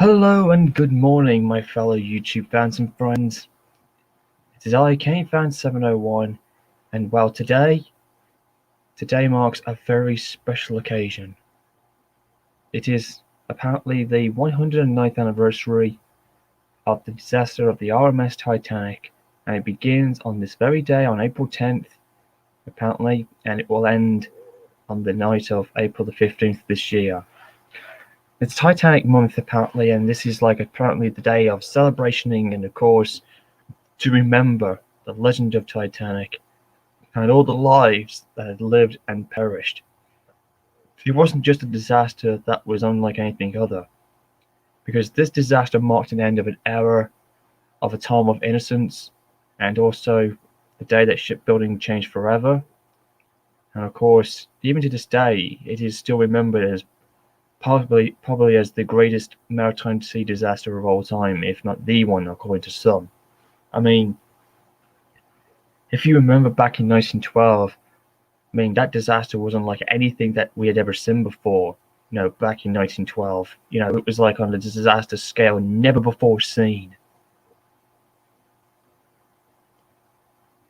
Hello and good morning, my fellow YouTube fans and friends. It is I, KaneFan701, and well, today marks a very special occasion. It is apparently the 109th anniversary of the disaster of the RMS Titanic, and it begins on this very day, on April 10th, apparently, and it will end on the night of April the 15th this year. It's Titanic month, apparently, and this is apparently the day of celebrating and, of course, to remember the legend of Titanic and all the lives that had lived and perished. It wasn't just a disaster that was unlike anything other, because this disaster marked an end of an era, of a time of innocence, and also the day that shipbuilding changed forever. And of course, even to this day, it is still remembered as probably as the greatest maritime sea disaster of all time, if not the one, according to some. I mean, if you remember back in 1912, that disaster wasn't like anything that we had ever seen before. Back in 1912, it was like on a disaster scale never before seen.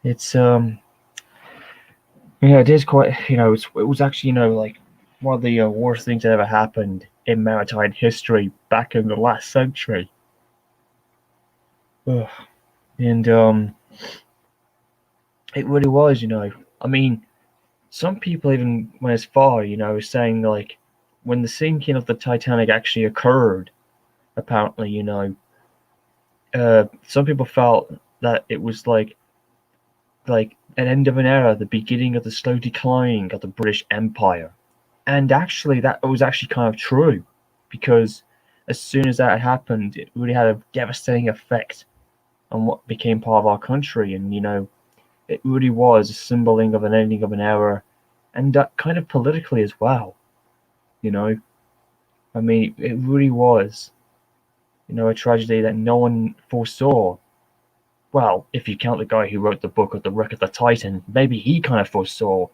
It's it is quite, it was actually, like one of the worst things that ever happened in maritime history back in the last century. Ugh. And it really was, I mean, some people even went as far, saying like when the sinking of the Titanic actually occurred, apparently, some people felt that it was like an end of an era, the beginning of the slow decline of the British Empire. And actually, that was actually kind of true, because as soon as that happened, it really had a devastating effect on what became part of our country. And, it really was a symboling of an ending of an era, and kind of politically as well. I mean, it really was, a tragedy that no one foresaw. Well, if you count the guy who wrote the book of the Wreck of the Titan, maybe he kind of foresaw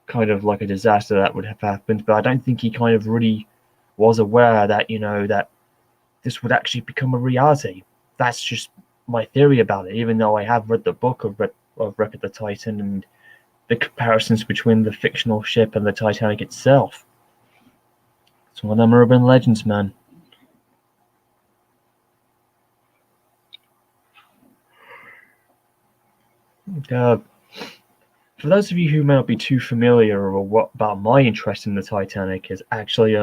kind of like a disaster that would have happened, but I don't think he kind of really was aware that, that this would actually become a reality. That's just my theory about it, even though I have read the book of Wreck of the Titan and the comparisons between the fictional ship and the Titanic itself. It's one of them urban legends, man. For those of you who may not be too familiar with what about my interest in the Titanic, is actually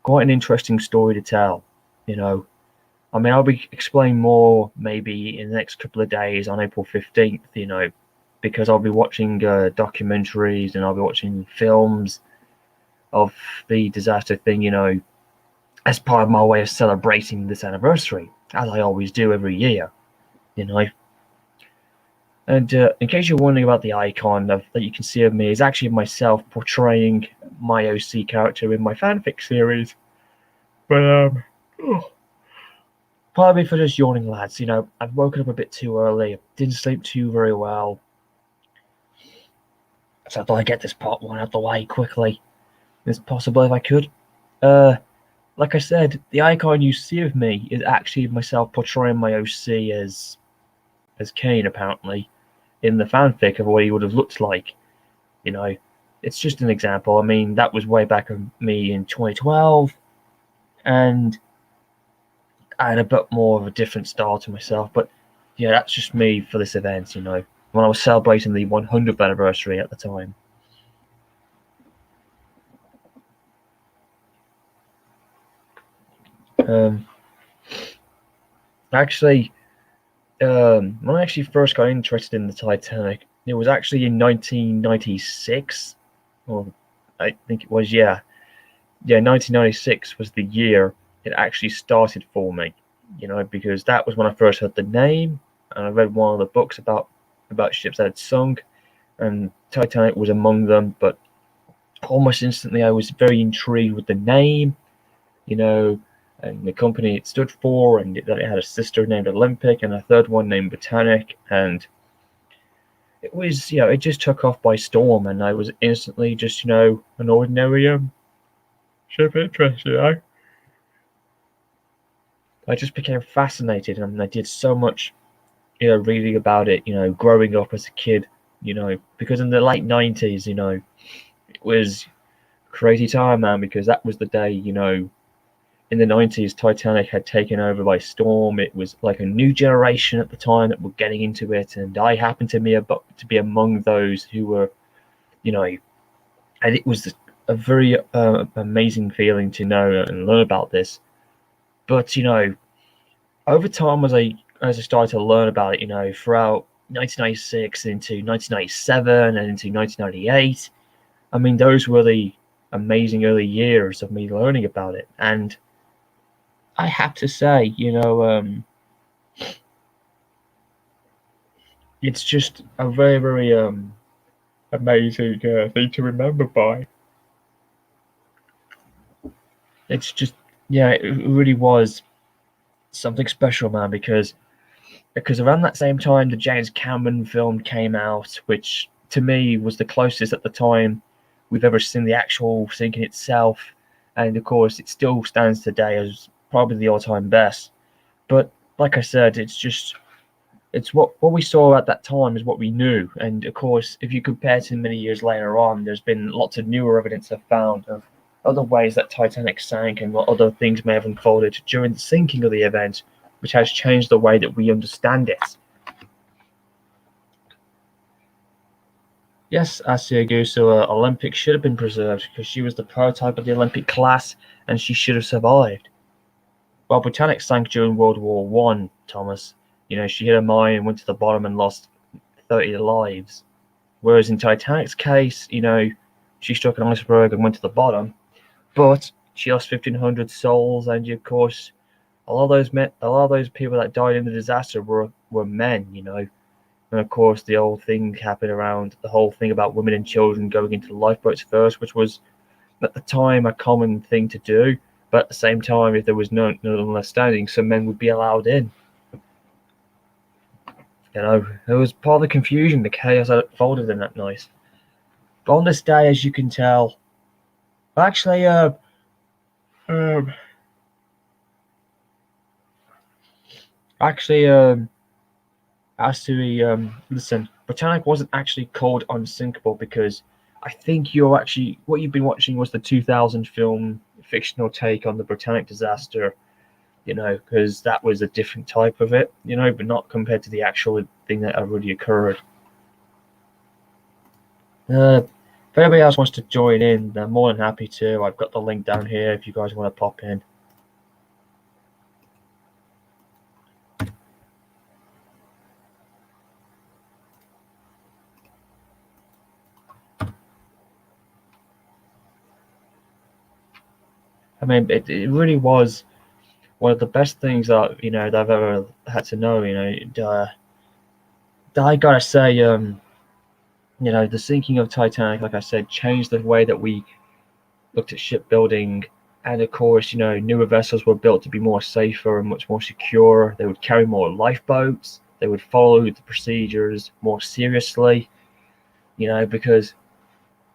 quite an interesting story to tell. I mean, I'll be explaining more maybe in the next couple of days on April 15th, because I'll be watching documentaries and I'll be watching films of the disaster thing, as part of my way of celebrating this anniversary, as I always do every year, And in case you're wondering about the icon that you can see of me, is actually myself portraying my OC character in my fanfic series. But pardon me for just yawning, lads. I've woken up a bit too early, didn't sleep too very well, so I thought I'd get this part one out the way quickly as possible if I could. Like I said, the icon you see of me is actually myself portraying my OC as Kane, apparently, in the fanfic of what he would have looked like. It's just an example. I mean, that was way back of me in 2012, and I had a bit more of a different style to myself. But yeah, that's just me for this event, when I was celebrating the 100th anniversary at the time. Actually, when I actually first got interested in the Titanic, it was actually in 1996, or I think it was, yeah, 1996 was the year it actually started for me, because that was when I first heard the name, and I read one of the books about ships that had sunk, and Titanic was among them. But almost instantly, I was very intrigued with the name, and the company it stood for, and that it had a sister named Olympic and a third one named Botanic, and it was, it just took off by storm, and I was instantly just, an ordinary ship interest, I just became fascinated, and I did so much, reading about it, growing up as a kid, because in the late 90s, it was crazy time, man, because that was the day, in the 90s, Titanic had taken over by storm. It was like a new generation at the time that were getting into it, and I happened to be among those who were, you know, and it was a very amazing feeling to know and learn about this. But over time, as I started to learn about it, throughout 1996 into 1997 and into 1998, I mean, those were the amazing early years of me learning about it, and I have to say, it's just a very, very amazing thing to remember by. It's just, yeah, it really was something special, man, because around that same time, the James Cameron film came out, which to me was the closest at the time we've ever seen the actual sinking itself, and of course, it still stands today as probably the all-time best. But like I said, it's what we saw at that time is what we knew, and of course, if you compare to many years later on, there's been lots of newer evidence I've found of other ways that Titanic sank and what other things may have unfolded during the sinking of the event, which has changed the way that we understand it. Yes, Asia Gusu, Olympics should have been preserved because she was the prototype of the Olympic class and she should have survived. While Britannic sank during World War One, Thomas, she hit a mine and went to the bottom and lost 30 lives. Whereas in Titanic's case, she struck an iceberg and went to the bottom, but she lost 1,500 souls, and of course, a lot of those people that died in the disaster were men, And of course, the old thing happened around the whole thing about women and children going into the lifeboats first, which was at the time a common thing to do. But at the same time, if there was no understanding, some men would be allowed in. It was part of the confusion, the chaos that unfolded in that night. But on this day, as you can tell, actually, um, actually, as to the listen, Britannic wasn't actually called Unsinkable because I think what you've been watching was the 2000 film fictional take on the Britannic disaster, because that was a different type of it, but not compared to the actual thing that already occurred. If anybody else wants to join in, they're more than happy to. I've got the link down here if you guys want to pop in. I mean, it really was one of the best things that that I've ever had to know. I gotta say, the sinking of Titanic, like I said, changed the way that we looked at shipbuilding. And of course, newer vessels were built to be more safer and much more secure. They would carry more lifeboats. They would follow the procedures more seriously. Because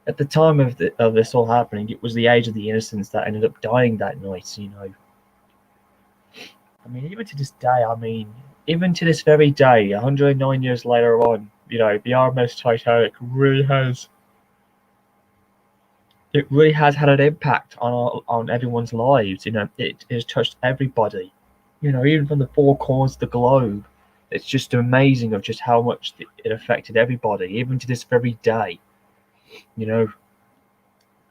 at the time of this all happening, it was the age of the innocents that ended up dying that night. I mean, even to this very day, 109 years later on, the RMS Titanic really has had an impact on everyone's lives. It has touched everybody. Even from the four corners of the globe. It's just amazing of just how much it affected everybody, even to this very day. I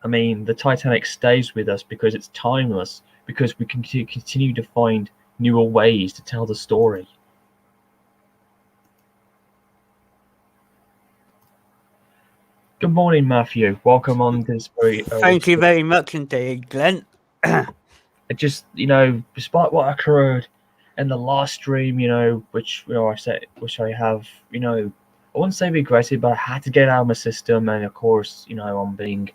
mean, the Titanic stays with us because it's timeless, because we can continue to find newer ways to tell the story. Good morning, Matthew. Welcome on this very Thank you very much indeed, Glenn. Just, despite what occurred in the last stream, which I have, I wouldn't say regretted, but I had to get it out of my system, and of course, I'm being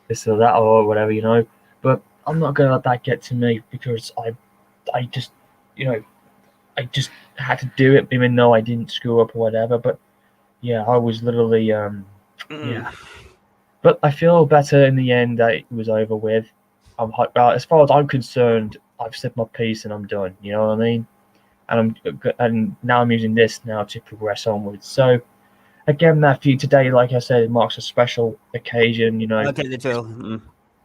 this or that or whatever, but I'm not gonna let that get to me because I just, I just had to do it, even though I didn't screw up or whatever. But yeah, I was literally, yeah. But I feel better in the end that it was over with. as far as I'm concerned, I've said my piece and I'm done. You know what I mean? And now I'm using this now to progress onwards. So again, Matthew, today, like I said, it marks a special occasion. You know, Okay, the drill.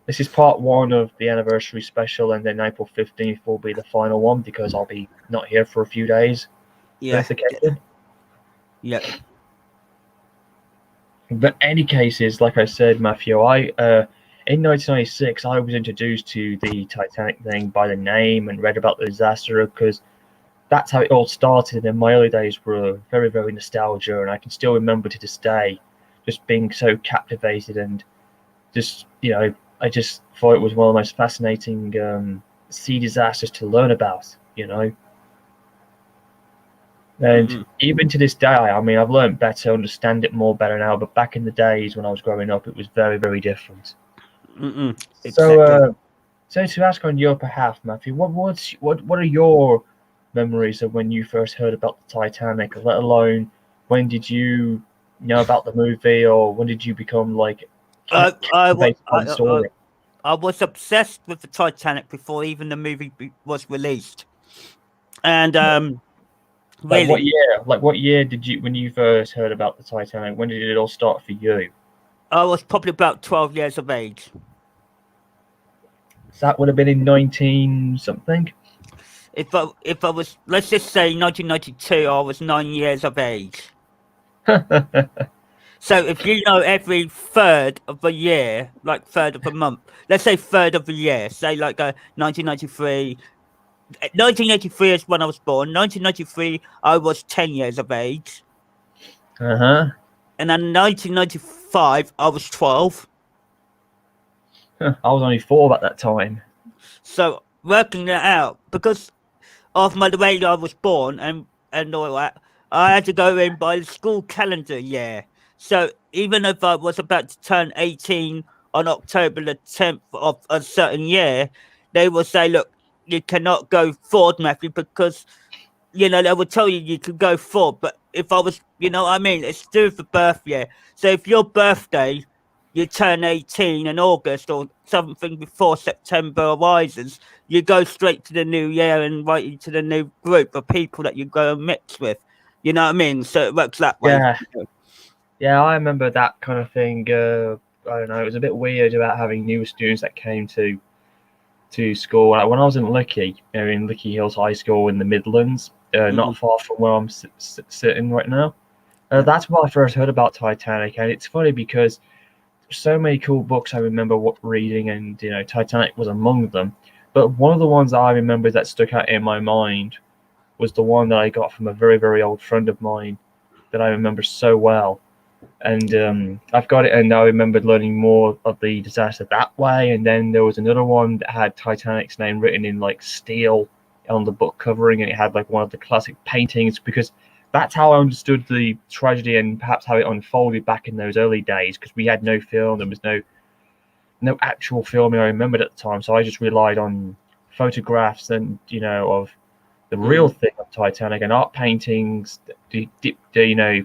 this is part one of the anniversary special, and then April 15th will be the final one because I'll be not here for a few days for Yeah. this occasion. Yeah. But any cases, like I said, Matthew, in 1996 I was introduced to the Titanic thing by the name and read about the disaster because that's how it all started. And my early days were very, very nostalgia, and I can still remember to this day just being so captivated and just, I just thought it was one of the most fascinating sea disasters to learn about, And even to this day, I mean, I've learned better, understand it more better now. But back in the days when I was growing up, it was very, very different. Exactly. So to ask on your behalf, Matthew, what are your memories of when you first heard about the Titanic? Let alone when did you know about the movie, or when did you become captivated by the story? I was obsessed with the Titanic before even the movie was released, and What really, year? What year did you when you first heard about the Titanic? When did it all start for you? I was probably about 12 years of age. So that would have been in 19 something. If I was, let's just say 1992, I was 9 years of age. So if you know every third of a year, like third of a month, let's say third of a year, say like 1993. 1983 is when I was born. 1993, I was 10 years of age. Uh-huh. And then 1995, I was 12. I was only 4 at that time. So working that out, because of the way I was born and all that, I had to go in by the school calendar year. So even if I was about to turn 18 on October the 10th of a certain year, they will say, look, you cannot go forward, Matthew, because, they will tell you could go forward. But if I was, what I mean? It's due for birth year. So if your birthday, you turn 18 in August or something before September arises, you go straight to the new year and right into the new group of people that you go and mix with. You know what I mean? So it works that way. Yeah, I remember that kind of thing. I don't know, it was a bit weird about having new students that came to school. Like when I was in Lickey Hills High School in the Midlands, not far from where I'm sitting right now. That's when I first heard about Titanic, and it's funny because so many cool books I remember reading, and Titanic was among them. But one of the ones I remember that stuck out in my mind was the one that I got from a very, very old friend of mine that I remember so well. And I've got it, and I remembered learning more of the disaster that way. And then there was another one that had Titanic's name written in like steel on the book covering, and it had like one of the classic paintings because that's how I understood the tragedy and perhaps how it unfolded back in those early days. Because we had no film, there was no actual filming I remembered at the time, so I just relied on photographs and of the real thing of Titanic and art paintings,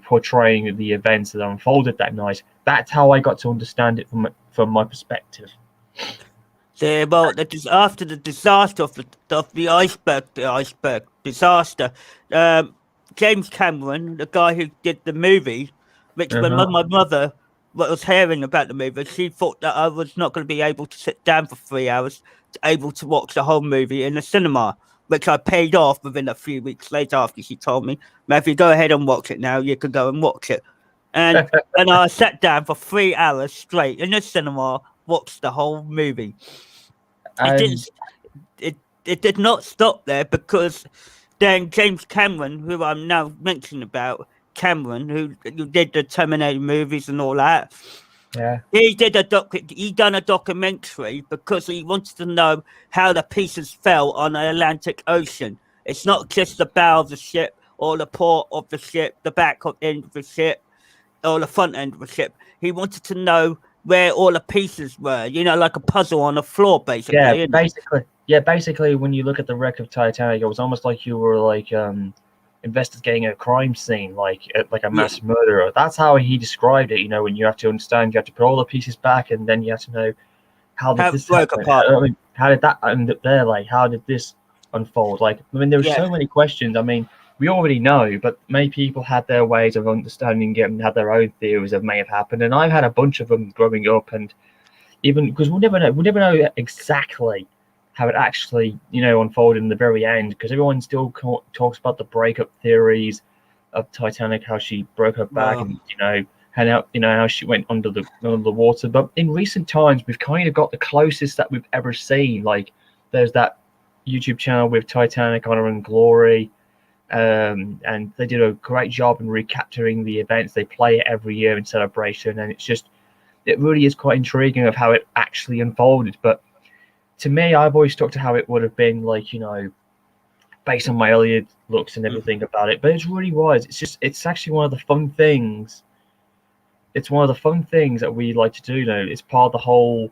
portraying the events that unfolded that night. That's how I got to understand it from my perspective. Well, that is after the disaster of the iceberg disaster. James Cameron, the guy who did the movie, which when my mother was hearing about the movie, she thought that I was not going to be able to sit down for 3 hours, able to watch the whole movie in the cinema, which I paid off within a few weeks later after she told me, Matthew, go ahead and watch it now. You can go and watch it. And I sat down for 3 hours straight in the cinema, watched the whole movie. It did not stop there because then James Cameron, who I'm now mentioning about, Cameron, who did the Terminator movies and all that. Yeah. He done a documentary because he wanted to know how the pieces fell on the Atlantic Ocean. It's not just the bow of the ship or the port of the ship, the back end of the ship, or the front end of the ship. He wanted to know where all the pieces were, like a puzzle on the floor, basically. Basically, when you look at the wreck of Titanic, it was almost like you were investigating a crime scene, like a mass murderer. That's how he described it. When you have to understand, you have to put all the pieces back, and then you have to know how did How it this broke happen? apart. I mean, how did that end up there? Like, how did this unfold? Like, I mean, there were Yeah. so many questions. I mean, we already know, but many people had their ways of understanding it and had their own theories of may have happened. And I've had a bunch of them growing up, and even because we never know exactly how it actually, unfolded in the very end. Because everyone still talks about the breakup theories of Titanic, how she broke her back, Well, and how she went under the water. But in recent times, we've kind of got the closest that we've ever seen. Like, there's that YouTube channel with Titanic Honor and Glory, and they did a great job in recapturing the events. They play it every year in celebration, and it really is quite intriguing of how it actually unfolded. But to me, I've always stuck to how it would have been, like, based on my earlier looks and everything about it. But it really was. It's actually one of the fun things. It's one of the fun things that we like to do. It's part of the whole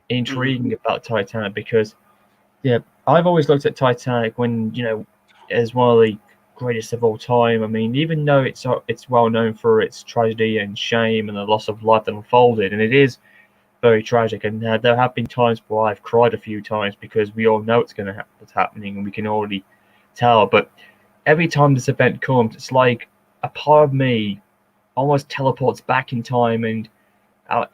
intriguing about Titanic, because yeah, I've always looked at Titanic as one of the greatest of all time. I mean, even though it's well known for its tragedy and shame and the loss of life that unfolded, and it is very tragic. And there have been times where I've cried a few times because we all know it's it's happening, and we can already tell. But every time this event comes, it's like a part of me almost teleports back in time and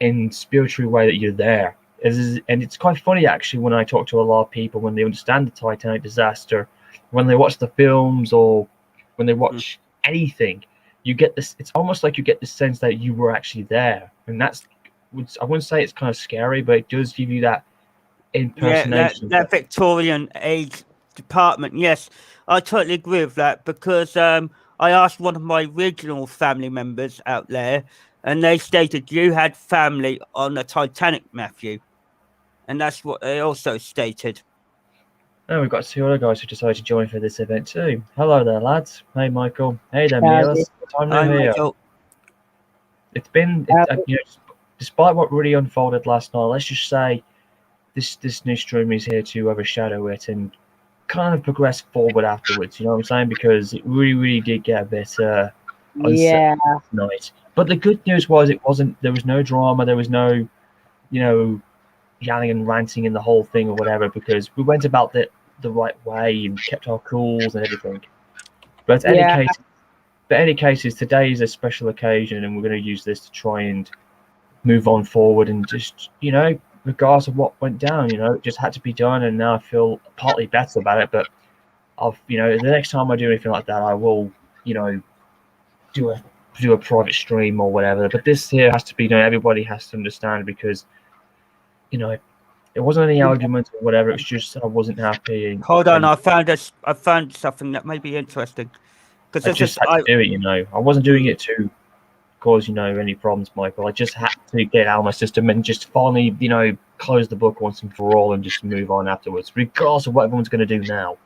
in spiritual way that you're there. And it's quite funny actually when I talk to a lot of people when they understand the Titanic disaster, when they watch the films or when they watch anything, you get this. It's almost like you get the sense that you were actually there, and I wouldn't say it's kind of scary, but it does give you that yeah, impersonation. that Victorian age department. Yes, I totally agree with that because I asked one of my original family members out there, and they stated you had family on the Titanic, Matthew, and that's what they also stated. Oh, we've got two other guys who decided to join for this event too. Hello there, lads. Hey, Michael. Hey there, Howdy. Milas. Time no Hi, here. Michael. It's been, despite what really unfolded last night, let's just say this new stream is here to overshadow it and kind of progress forward afterwards. You know what I'm saying? Because it really did get a bit unsettling Yeah, tonight. But the good news was there was no drama, there was no, yelling and ranting in the whole thing or whatever, because we went about the right way and kept our cools and everything. But yeah, any cases, today is a special occasion, and we're going to use this to try and move on forward and just, regardless of what went down, it just had to be done, and now I feel partly better about it. But the next time I do anything like that, I will, do a private stream or whatever. But this here has to be done. Everybody has to understand, because, it wasn't any argument or whatever. It was just I wasn't happy. Hold on, And I found something that may be interesting because I just had to do it. I wasn't doing it to cause any problems, Michael. I just had to get out of my system and just finally close the book once and for all and just move on afterwards, regardless of what everyone's going to do now.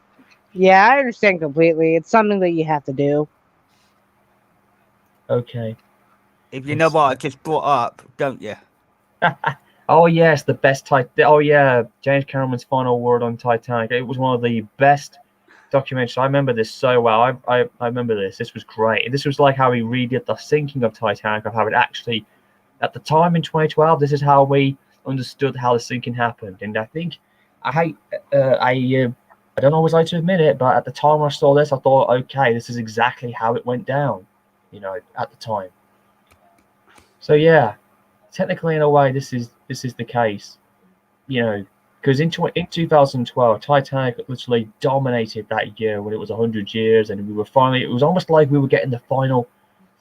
yeah, I understand completely. It's something that you have to do. Okay. if you know what I just brought up, don't you? Oh yes, the best Oh yeah, James Cameron's final word on Titanic. It was one of the best documentaries. I remember this so well. I remember this. This was great. This was like how he redid the sinking of Titanic, of how it actually, at the time in 2012, this is how we understood how the sinking happened. And I think I don't always like to admit it, but at the time I saw this, I thought, okay, this is exactly how it went down. At the time. So yeah, technically in a way, this is the case. Because in 2012, Titanic literally dominated that year when it was 100 years, and it was almost like we were getting the final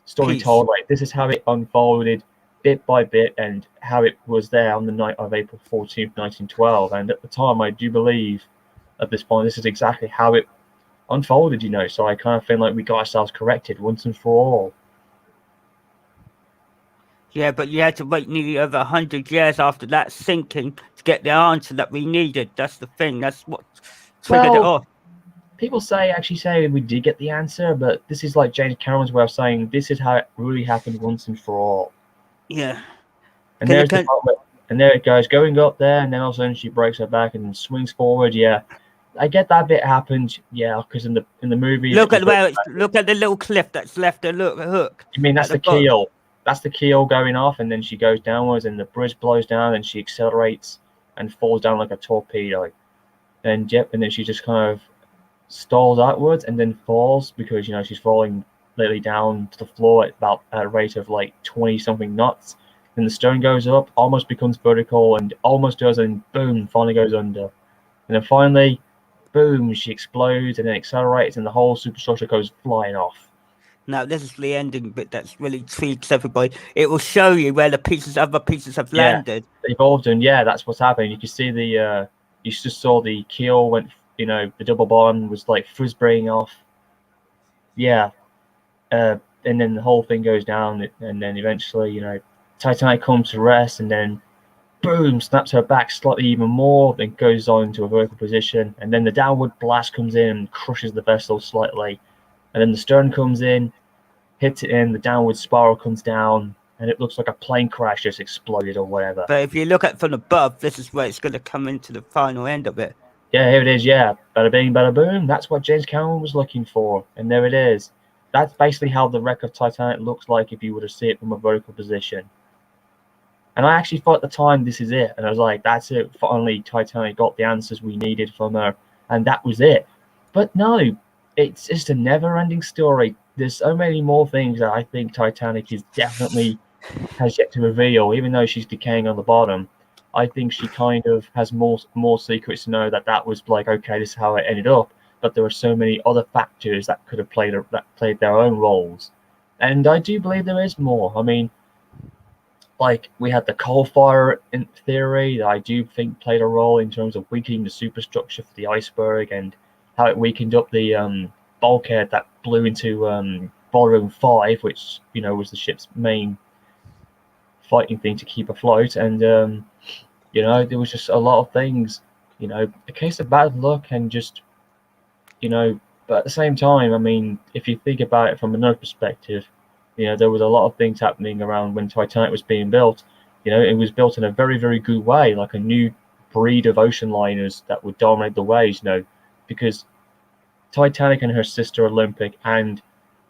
story Peace. told. Like, this is how it unfolded bit by bit, and how it was there on the night of April 14th, 1912. And at the time, I do believe at this point, this is exactly how it unfolded, so I kind of feel like we got ourselves corrected once and for all. Yeah, but you had to wait nearly over 100 years after that sinking to get the answer that we needed. That's the thing. That's what triggered it off. People actually say we did get the answer, but this is like James Cameron's way of saying this is how it really happened once and for all. Yeah. And there it goes, going up there, and then all of a sudden she breaks her back and swings forward. Yeah, I get that bit happened. Yeah, because in the movie, look at the little cliff that's left. A hook. You mean that's the keel? That's the keel going off, and then she goes downwards, and the bridge blows down, and she accelerates and falls down like a torpedo. And then she just kind of stalls outwards and then falls because she's falling literally down to the floor at about a rate of like 20 something knots. Then the stern goes up, almost becomes vertical, and almost does, and boom, finally goes under. And then finally, boom, she explodes and then accelerates, and the whole superstructure goes flying off. Now, this is the ending bit that's really intrigues everybody. It will show you where the other pieces have landed. They've all done, that's what's happening. You can see you just saw the keel went, the double bottom was like frisbeeing off. Yeah. And then the whole thing goes down, and then eventually, Titanic comes to rest, and then boom, snaps her back slightly even more, then goes on to a vertical position, and then the downward blast comes in and crushes the vessel slightly, and then the stern comes in, hits it in, the downward spiral comes down, and it looks like a plane crash just exploded or whatever. But if you look at it from above, this is where it's going to come into the final end of it. Yeah, here it is, yeah. Bada bing, bada boom. That's what James Cameron was looking for, and there it is. That's basically how the wreck of Titanic looks like if you were to see it from a vertical position. And I actually thought at the time, this is it. And I was like, that's it. Finally, Titanic got the answers we needed from her. And that was it. But no, it's just a never-ending story. There's so many more things that I think Titanic is definitely has yet to reveal. Even though she's decaying on the bottom, I think she kind of has more secrets to know that was like, okay, this is how it ended up. But there are so many other factors that could have played their own roles. And I do believe there is more. I mean, like, we had the coal fire in theory that I do think played a role in terms of weakening the superstructure for the iceberg, and how it weakened up the bulkhead that blew into Ballroom 5, which, was the ship's main fighting thing to keep afloat. And, there was just a lot of things, a case of bad luck and just, but at the same time, I mean, if you think about it from another perspective, there was a lot of things happening around when Titanic was being built. It was built in a very, very good way, like a new breed of ocean liners that would dominate the waves, because Titanic and her sister Olympic and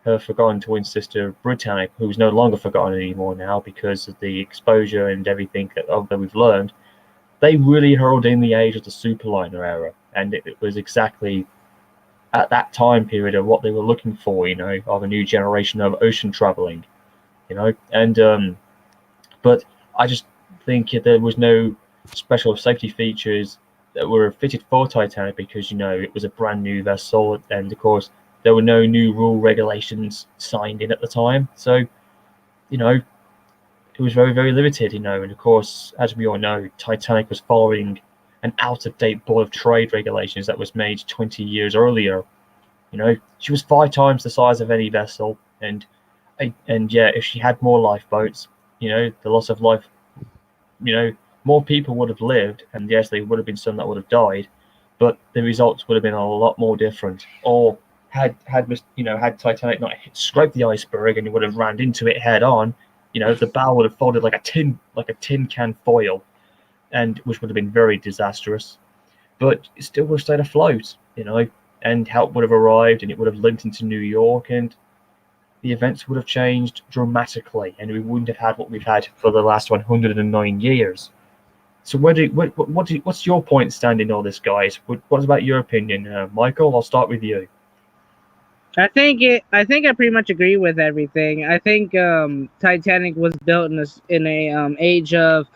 her forgotten twin sister Britannic, who's no longer forgotten anymore now because of the exposure and everything that we've learned, they really heralded in the age of the superliner era. And it was exactly at that time period of what they were looking for, of a new generation of ocean traveling, and but I just think there was no special safety features that were fitted for Titanic because, it was a brand new vessel, and of course there were no new rule regulations signed in at the time. So, it was very, very limited, and of course, as we all know, Titanic was following an out-of-date Board of Trade regulations that was made 20 years earlier. She was 5 times the size of any vessel, and if she had more lifeboats, the loss of life, more people would have lived, and yes, there would have been some that would have died, but the results would have been a lot more different. Or had Titanic not scraped the iceberg and it would have rammed into it head on, the bow would have folded like a tin can foil, and which would have been very disastrous. But it still would have stayed afloat, and help would have arrived, and it would have limped into New York, and the events would have changed dramatically, and we wouldn't have had what we've had for the last 109 years. So what's your point stand in all this, guys? What about your opinion? Michael, I'll start with you. I think I pretty much agree with everything. I think Titanic was built in a age of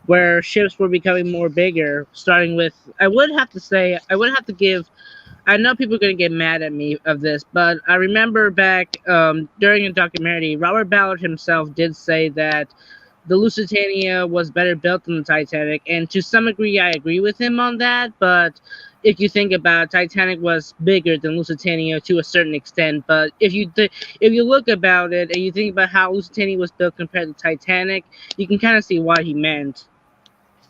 where ships were becoming more bigger. Starting with, I would have to give. I know people are going to get mad at me of this, but I remember back during a documentary, Robert Ballard himself did say that the Lusitania was better built than the Titanic, and to some degree, I agree with him on that. But if you think about it, Titanic was bigger than Lusitania to a certain extent. But if you look about it and you think about how Lusitania was built compared to Titanic, you can kind of see what he meant.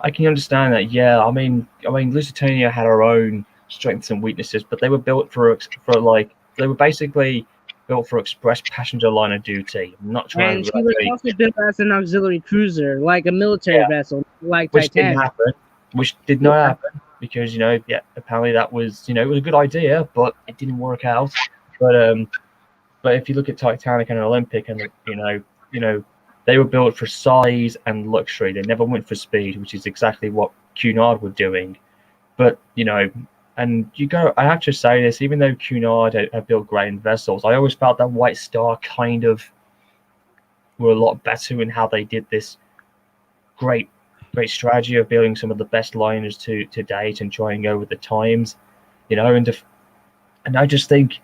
I can understand that. Yeah, I mean, Lusitania had her own strengths and weaknesses, but they were built they were basically built for express passenger liner duty. I'm not trying And to. she was also built as an auxiliary cruiser, like a military vessel, like which Titanic. Which did not happen because apparently that was it was a good idea, but it didn't work out. But if you look at Titanic and Olympic, and they were built for size and luxury. They never went for speed, which is exactly what Cunard were doing. But and I have to say this, even though Cunard had built great vessels, I always felt that White Star kind of were a lot better in how they did this great strategy of building some of the best liners to date and trying to go with the times, and I just think,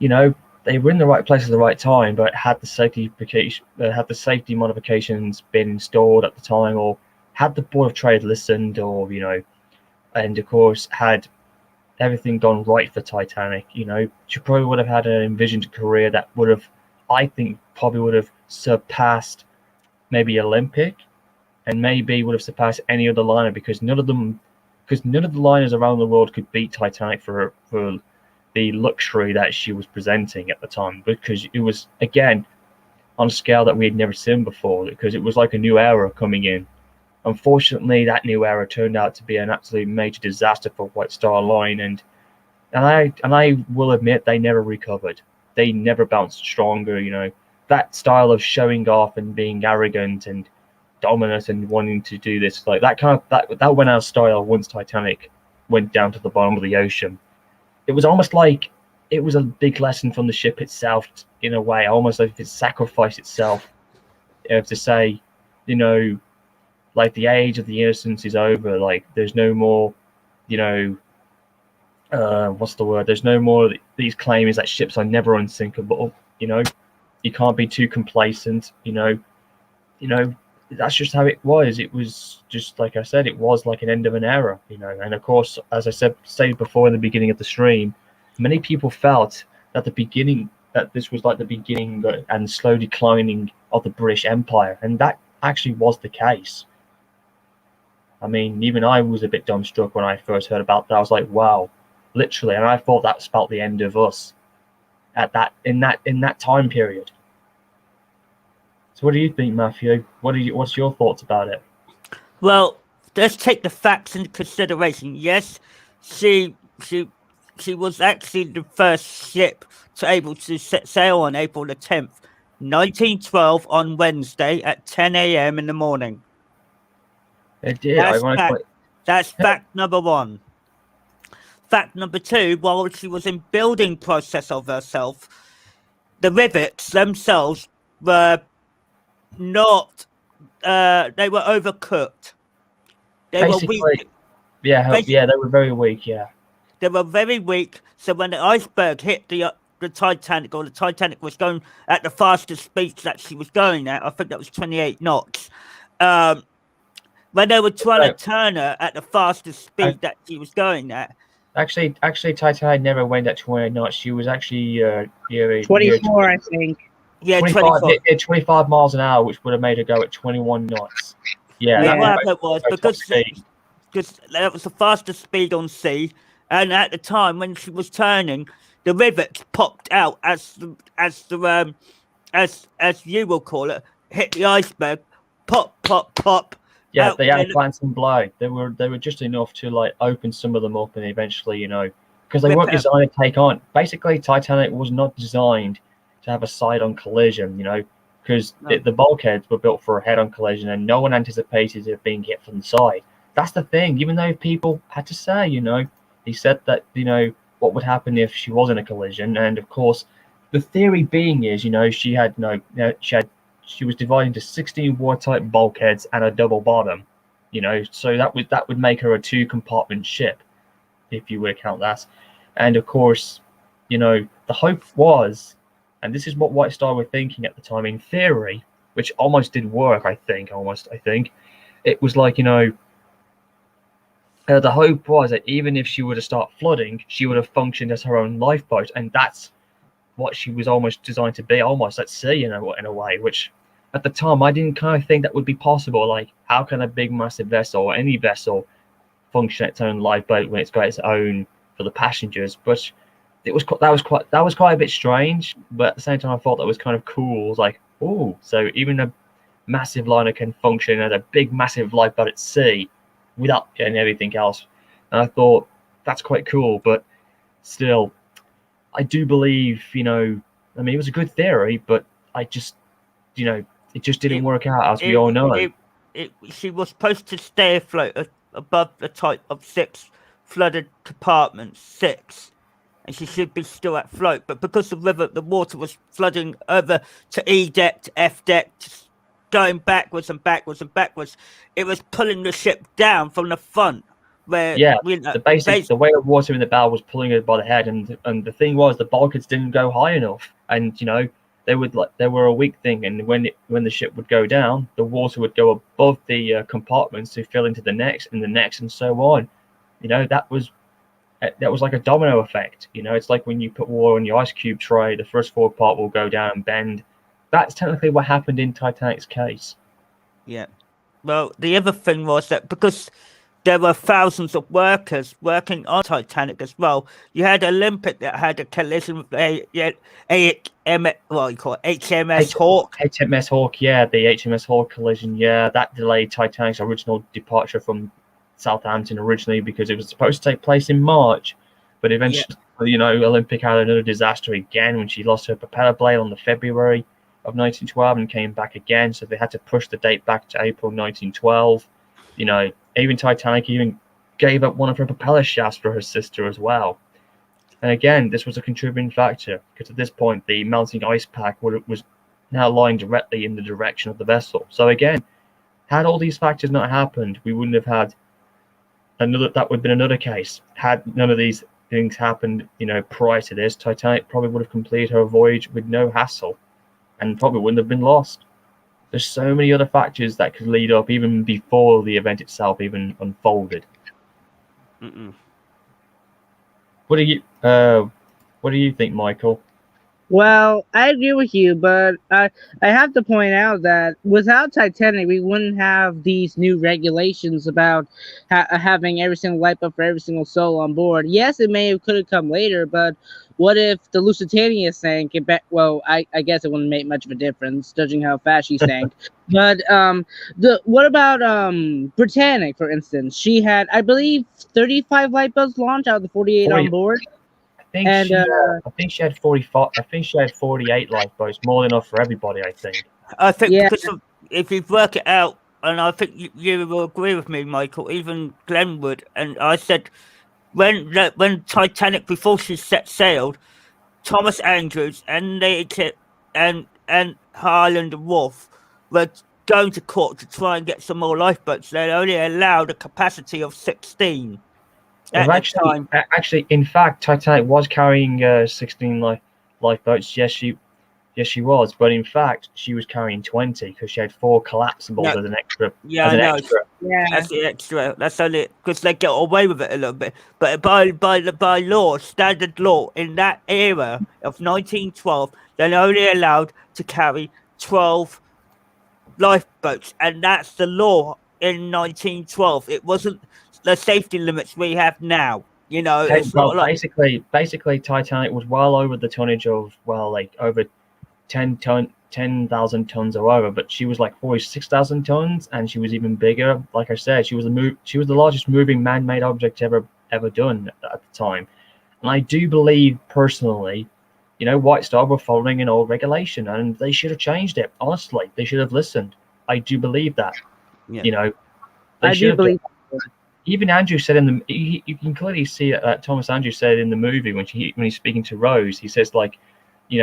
they were in the right place at the right time, but had the safety modifications been installed at the time, or had the Board of Trade listened, or and of course had everything gone right for Titanic, she probably would have had an envisioned career that would have, I think, probably would have surpassed maybe Olympic, and maybe would have surpassed any other liner, because none of the liners around the world could beat Titanic for the luxury that she was presenting at the time, because it was, again, on a scale that we had never seen before, because it was like a new era coming in. Unfortunately, that new era turned out to be an absolute major disaster for White Star Line, and I will admit they never recovered. They never bounced stronger. That style of showing off and being arrogant and dominant and wanting to do this, like that went out of style once Titanic went down to the bottom of the ocean. It was almost like it was a big lesson from the ship itself, in a way, almost like it sacrificed itself, to say, like, the age of the innocence is over. Like, there's no more, what's the word? There's no more these claims that ships are never unsinkable. You can't be too complacent. That's just how it was. It was just, like I said, it was like an end of an era. And of course, as I stated before in the beginning of the stream, many people felt that this was like the beginning and slow declining of the British Empire, and that actually was the case. I mean, even I was a bit dumbstruck when I first heard about that. I was like, wow, literally, and I thought that spelled the end of us in that time period. So what do you think, Matthew? What's your thoughts about it? Well, let's take the facts into consideration. Yes, she was actually the first ship to able to set sail on April the 10th, 1912, on Wednesday at 10 a.m. in the morning. It did. That's fact number one. Fact number two, while she was in building process of herself, the rivets themselves were not, they were overcooked. They were weak. Yeah, they were very weak, yeah. They were very weak, so when the iceberg hit the Titanic, or the Titanic was going at the fastest speed that she was going at, I think that was 28 knots, when they were trying to turn her at the fastest speed that she was going at. Actually, Titanic never went at 28 knots. She was actually 24, I think. Yeah, 25 miles an hour, which would have made her go at 21 knots. Yeah, that was because that was the fastest speed on sea, and at the time when she was turning, the rivets popped out as you will call it, hit the iceberg, pop, pop, pop. Yeah, they had plants and blow. They were just enough to, like, open some of them up, and eventually, because they weren't designed to take on. Basically, Titanic was not designed to have a side-on collision, because the bulkheads were built for a head-on collision, and no one anticipated it being hit from the side. That's the thing. Even though people had to say, he said that, what would happen if she was in a collision, and of course, the theory being is, she was divided into 16 watertight bulkheads and a double bottom, so that would make her a 2-compartment ship, if you would count that. And of course, the hope was, and this is what White Star were thinking at the time, in theory, which almost did work, I think, it was like, the hope was that even if she were to start flooding, she would have functioned as her own lifeboat, and that's what she was almost designed to be, almost at sea in a way, which at the time I didn't kind of think that would be possible. Like, how can a big massive vessel, or any vessel, function its own lifeboat when it's got its own for the passengers? But that was quite a bit strange, but at the same time I thought that was kind of cool. It was like, oh, so even a massive liner can function as a big massive lifeboat at sea without and everything else. And I thought that's quite cool, but still, I do believe, it was a good theory, but I just, it just didn't work out, as we all know. She was supposed to stay afloat above the type of 6 flooded compartments, 6, and she should be still at float. But because the water was flooding over to E deck to F deck, going backwards and backwards and backwards, it was pulling the ship down from the front. Where Yeah, the weight of water in the bow was pulling her by the head, and the thing was the bulkheads didn't go high enough, and they were a weak thing, and when the ship would go down, the water would go above the compartments to fill into the next and the next and so on. That was like a domino effect. It's like when you put water on your ice cube tray, the first floor part will go down and bend. That's technically what happened in Titanic's case. Yeah. Well, the other thing was that because there were thousands of workers working on Titanic as well, you had Olympic that had a collision with HMS Hawk. HMS Hawk, yeah, the HMS Hawk collision, yeah, that delayed Titanic's original departure from Southampton originally because it was supposed to take place in March, but eventually, Olympic had another disaster again when she lost her propeller blade on the February of 1912 and came back again, so they had to push the date back to April 1912. Even Titanic even gave up one of her propeller shafts for her sister as well. And again, this was a contributing factor because at this point, the melting ice pack was now lying directly in the direction of the vessel. So again, had all these factors not happened, we wouldn't have had that would have been another case. Had none of these things happened, prior to this, Titanic probably would have completed her voyage with no hassle and probably wouldn't have been lost. There's so many other factors that could lead up even before the event itself even unfolded. What do you think, Michael? Well, I agree with you, but I have to point out that without Titanic, we wouldn't have these new regulations about having every single light bulb for every single soul on board. Yes, it could have come later, but what if the Lusitania sank? Well, I guess it wouldn't make much of a difference, judging how fast she sank. But what about Britannic, for instance? She had, I believe, 35 light bulbs launched out of the 48 on board. I think she had 45. I think she had 48 lifeboats, more than enough for everybody. I think. Because if you work it out, and I think you will agree with me, Michael. Even Glenn would, and I said when Titanic, before she set sailed, Thomas Andrews and Harland and Wolff were going to court to try and get some more lifeboats. They only allowed a capacity of 16. Actually, in fact, Titanic was carrying 16 lifeboats. Yes, she was. But in fact, she was carrying 20 because she had 4 collapsibles as an extra. Yeah, I know. Yeah, that's the extra. That's only because they get away with it a little bit. But by law, standard law in that era of 1912, they're only allowed to carry 12 lifeboats, and that's the law in 1912. It wasn't the safety limits we have now. It's not like... basically Titanic was well over the tonnage of over 10,000 tons or over, but she was like 46,000 tons, and she was even bigger. Like I said, she was the largest moving man-made object ever done at the time. And I do believe personally, White Star were following an old regulation, and they should have changed it. Honestly, they should have listened. I do believe that. Yeah. I do believe. Even Andrew said you can clearly see that Thomas Andrews said in the movie when he's speaking to Rose, he says he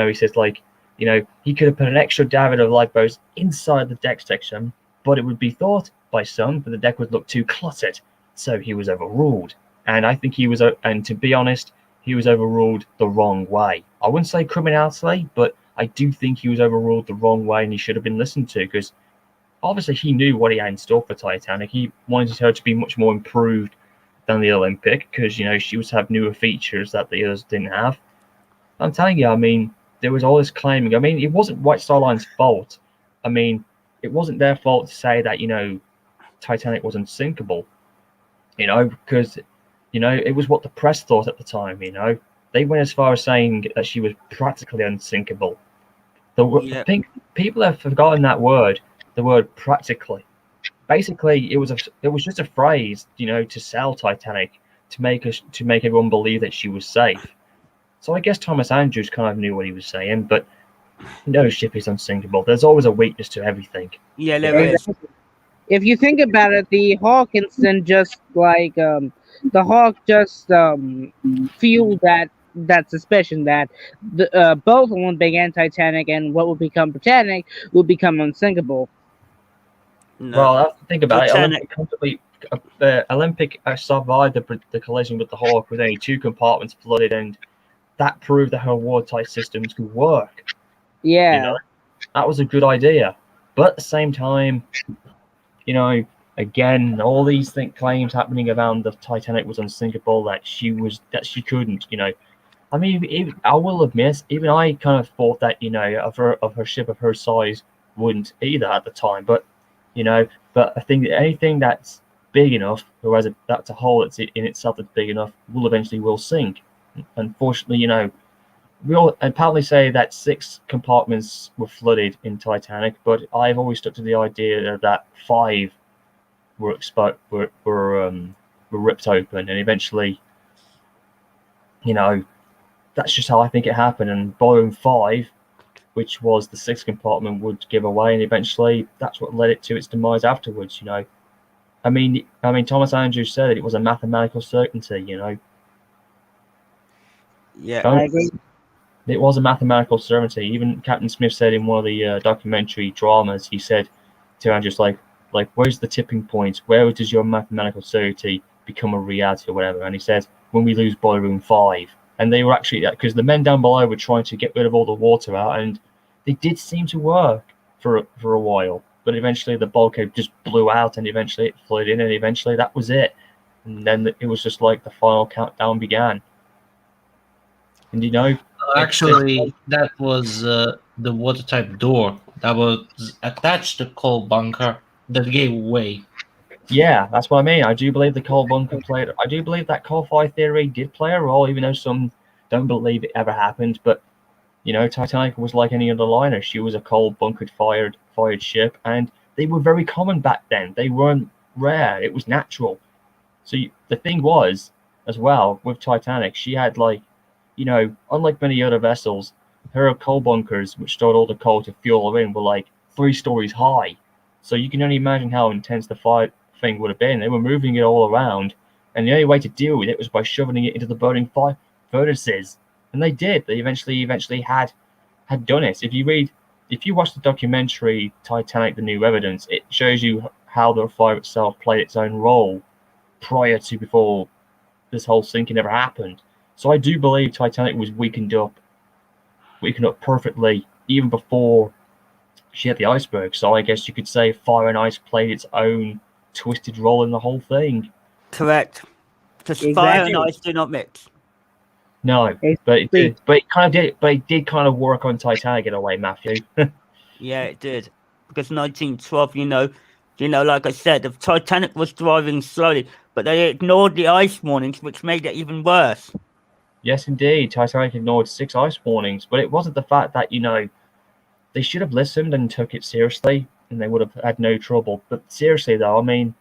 could have put an extra davit of lifeboats inside the deck section, but it would be thought by some that the deck would look too cluttered, so he was overruled. And I think and to be honest, he was overruled the wrong way. I wouldn't say criminally, but I do think he was overruled the wrong way, and he should have been listened to because obviously he knew what he had in store for Titanic. He wanted her to be much more improved than the Olympic because she was to have newer features that the others didn't have. I'm telling you, there was all this claiming. It wasn't White Star Line's fault. It wasn't their fault to say that Titanic was unsinkable. Because it was what the press thought at the time. They went as far as saying that she was practically unsinkable. I think people have forgotten that word. The word practically. Basically, it was just a phrase, to sell Titanic, to make everyone believe that she was safe. So I guess Thomas Andrews kind of knew what he was saying, but no ship is unsinkable. There's always a weakness to everything. Yeah, there is. if you think about it, the Hawk incident just like the Hawk just fueled that suspicion that both Olympic and Titanic and what would become Britannic would become unsinkable. No, Well, that's the thing about it. Titanic. Olympic survived the collision with the Hawk with only 2 compartments flooded, and that proved that her watertight systems could work. Yeah. You know, that was a good idea. But at the same time, again, all these claims happening around the Titanic was unsinkable, that she couldn't. I mean, I will admit, even I kind of thought that of her ship of her size wouldn't either at the time. But but I think that anything that's big enough, or that's a hole that's in itself that's big enough, will sink. Unfortunately, we all apparently say that 6 compartments were flooded in Titanic, but I've always stuck to the idea that 5 were ripped open, and eventually, that's just how I think it happened. And volume 5, which was the 6th compartment, would give away, and eventually that's what led it to its demise afterwards. I mean, Thomas Andrews said it was a mathematical certainty. Yeah, I agree. It was a mathematical certainty. Even Captain Smith said in one of the documentary dramas, he said to Andrews, like, where's the tipping point? Where does your mathematical certainty become a reality or whatever? And he said, when we lose Boiler Room 5. And they were actually, because the men down below were trying to get rid of all the water out, and they did seem to work for a while. But eventually the bulkhead just blew out, and eventually it flooded in, and eventually that was it. And then it was just like the final countdown began. And Actually, that was the watertight door that was attached to coal bunker that gave way. Yeah, that's what I mean. I do believe the coal bunker played. I do believe that coal fire theory did play a role, even though some don't believe it ever happened. But Titanic was like any other liner. She was a coal bunkered fired ship, and they were very common back then. They weren't rare. It was natural. So the thing was, as well, with Titanic, she had unlike many other vessels, her coal bunkers, which stored all the coal to fuel her in, were like 3 stories high. So you can only imagine how intense the fire thing would have been. They were moving it all around, and the only way to deal with it was by shoving it into the burning furnaces. And they did. They eventually had done it. If you watch the documentary Titanic: The New Evidence, it shows you how the fire itself played its own role before this whole sinking ever happened. So I do believe Titanic was weakened up perfectly even before she hit the iceberg. So I guess you could say fire and ice played its own twisted role in the whole thing. correct. Because Exactly. fire and ice do not mix. No, but it did kind of work on Titanic in a way, Matthew. Yeah, it did. Because 1912, like I said, the Titanic was driving slowly, but they ignored the ice warnings, which made it even worse. Yes, indeed, Titanic ignored 6 ice warnings, but it wasn't the fact that they should have listened and took it seriously, and they would have had no trouble. But seriously, though, I mean,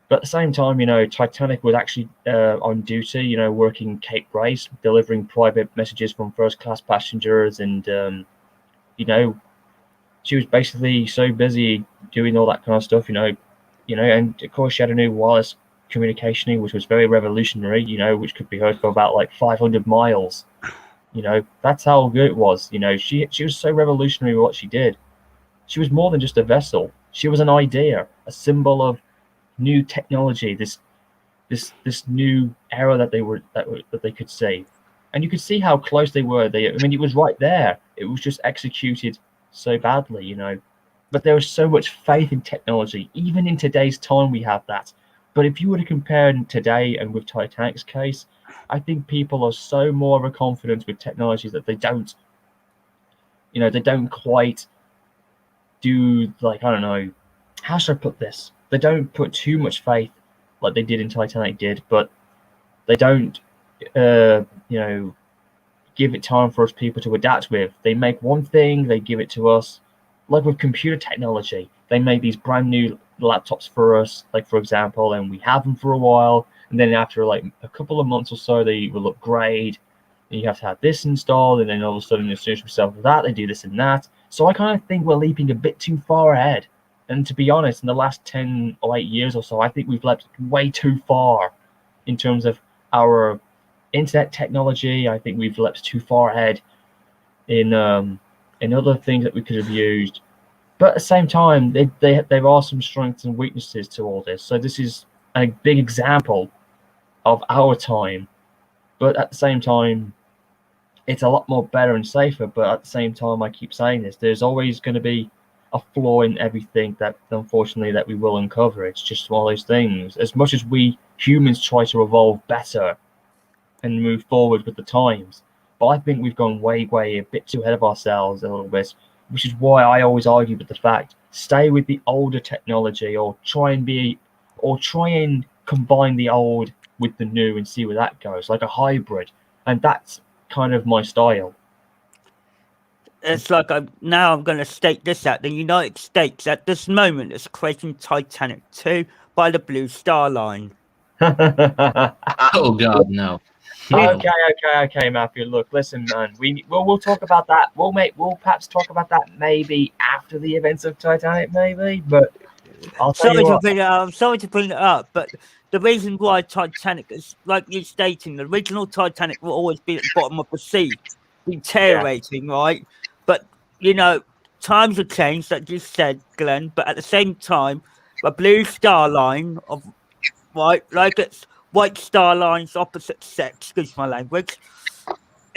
but at the same time, Titanic was actually on duty, working Cape Race, delivering private messages from first-class passengers, and she was basically so busy doing all that kind of stuff, and of course she had a new wireless communication, which was very revolutionary, which could be heard for about like 500 miles. That's how good it was. She was so revolutionary with what she did. She was more than just a vessel. She was an idea, a symbol of new technology, this new era that they could see. And you could see how close they were. It was right there. It was just executed so badly, But there was so much faith in technology. Even in today's time, we have that. But if you were to compare today and with Titanic's case, I think people are so more of a confidence with technology that they don't quite do, like, I don't know, how should I put this? They don't put too much faith like they did in Titanic did, but they don't, give it time for us people to adapt with. They make one thing, they give it to us. Like with computer technology, they make these brand new laptops for us, like for example, and we have them for a while, and then after like a couple of months or so, they will upgrade, and you have to have this installed, and then all of a sudden, as soon as we sell that, they do this and that. So I kind of think we're leaping a bit too far ahead. And to be honest, in the last 10 or 8 years or so, I think we've leapt way too far in terms of our internet technology. I think we've leapt too far ahead in other things that we could have used. But at the same time, there are some strengths and weaknesses to all this. So this is a big example of our time. But at the same time, it's a lot more better and safer. But at the same time, I keep saying this: there's always going to be a flaw in everything that, unfortunately, that we will uncover. It's just one of those things. As much as we humans try to evolve better and move forward with the times, but I think we've gone way a bit too ahead of ourselves a little bit, which is why I always argue with the fact: stay with the older technology, or try and combine the old with the new and see where that goes, like a hybrid. And that's kind of my style. It's like I'm going to state this out. The United States at this moment is creating Titanic 2 by the Blue Star Line. Oh God, no. Okay, Matthew. Look, listen, man. We'll talk about that. We'll perhaps talk about that maybe after the events of Titanic, maybe. But I'll tell you what. I'm sorry to bring it up, but the reason why Titanic is, like you stating, the original Titanic will always be at the bottom of the sea, deteriorating, right? But times have changed, like you said, Glenn. But at the same time, the Blue Star Line of like it's White Star Line's opposite sex. Excuse my language.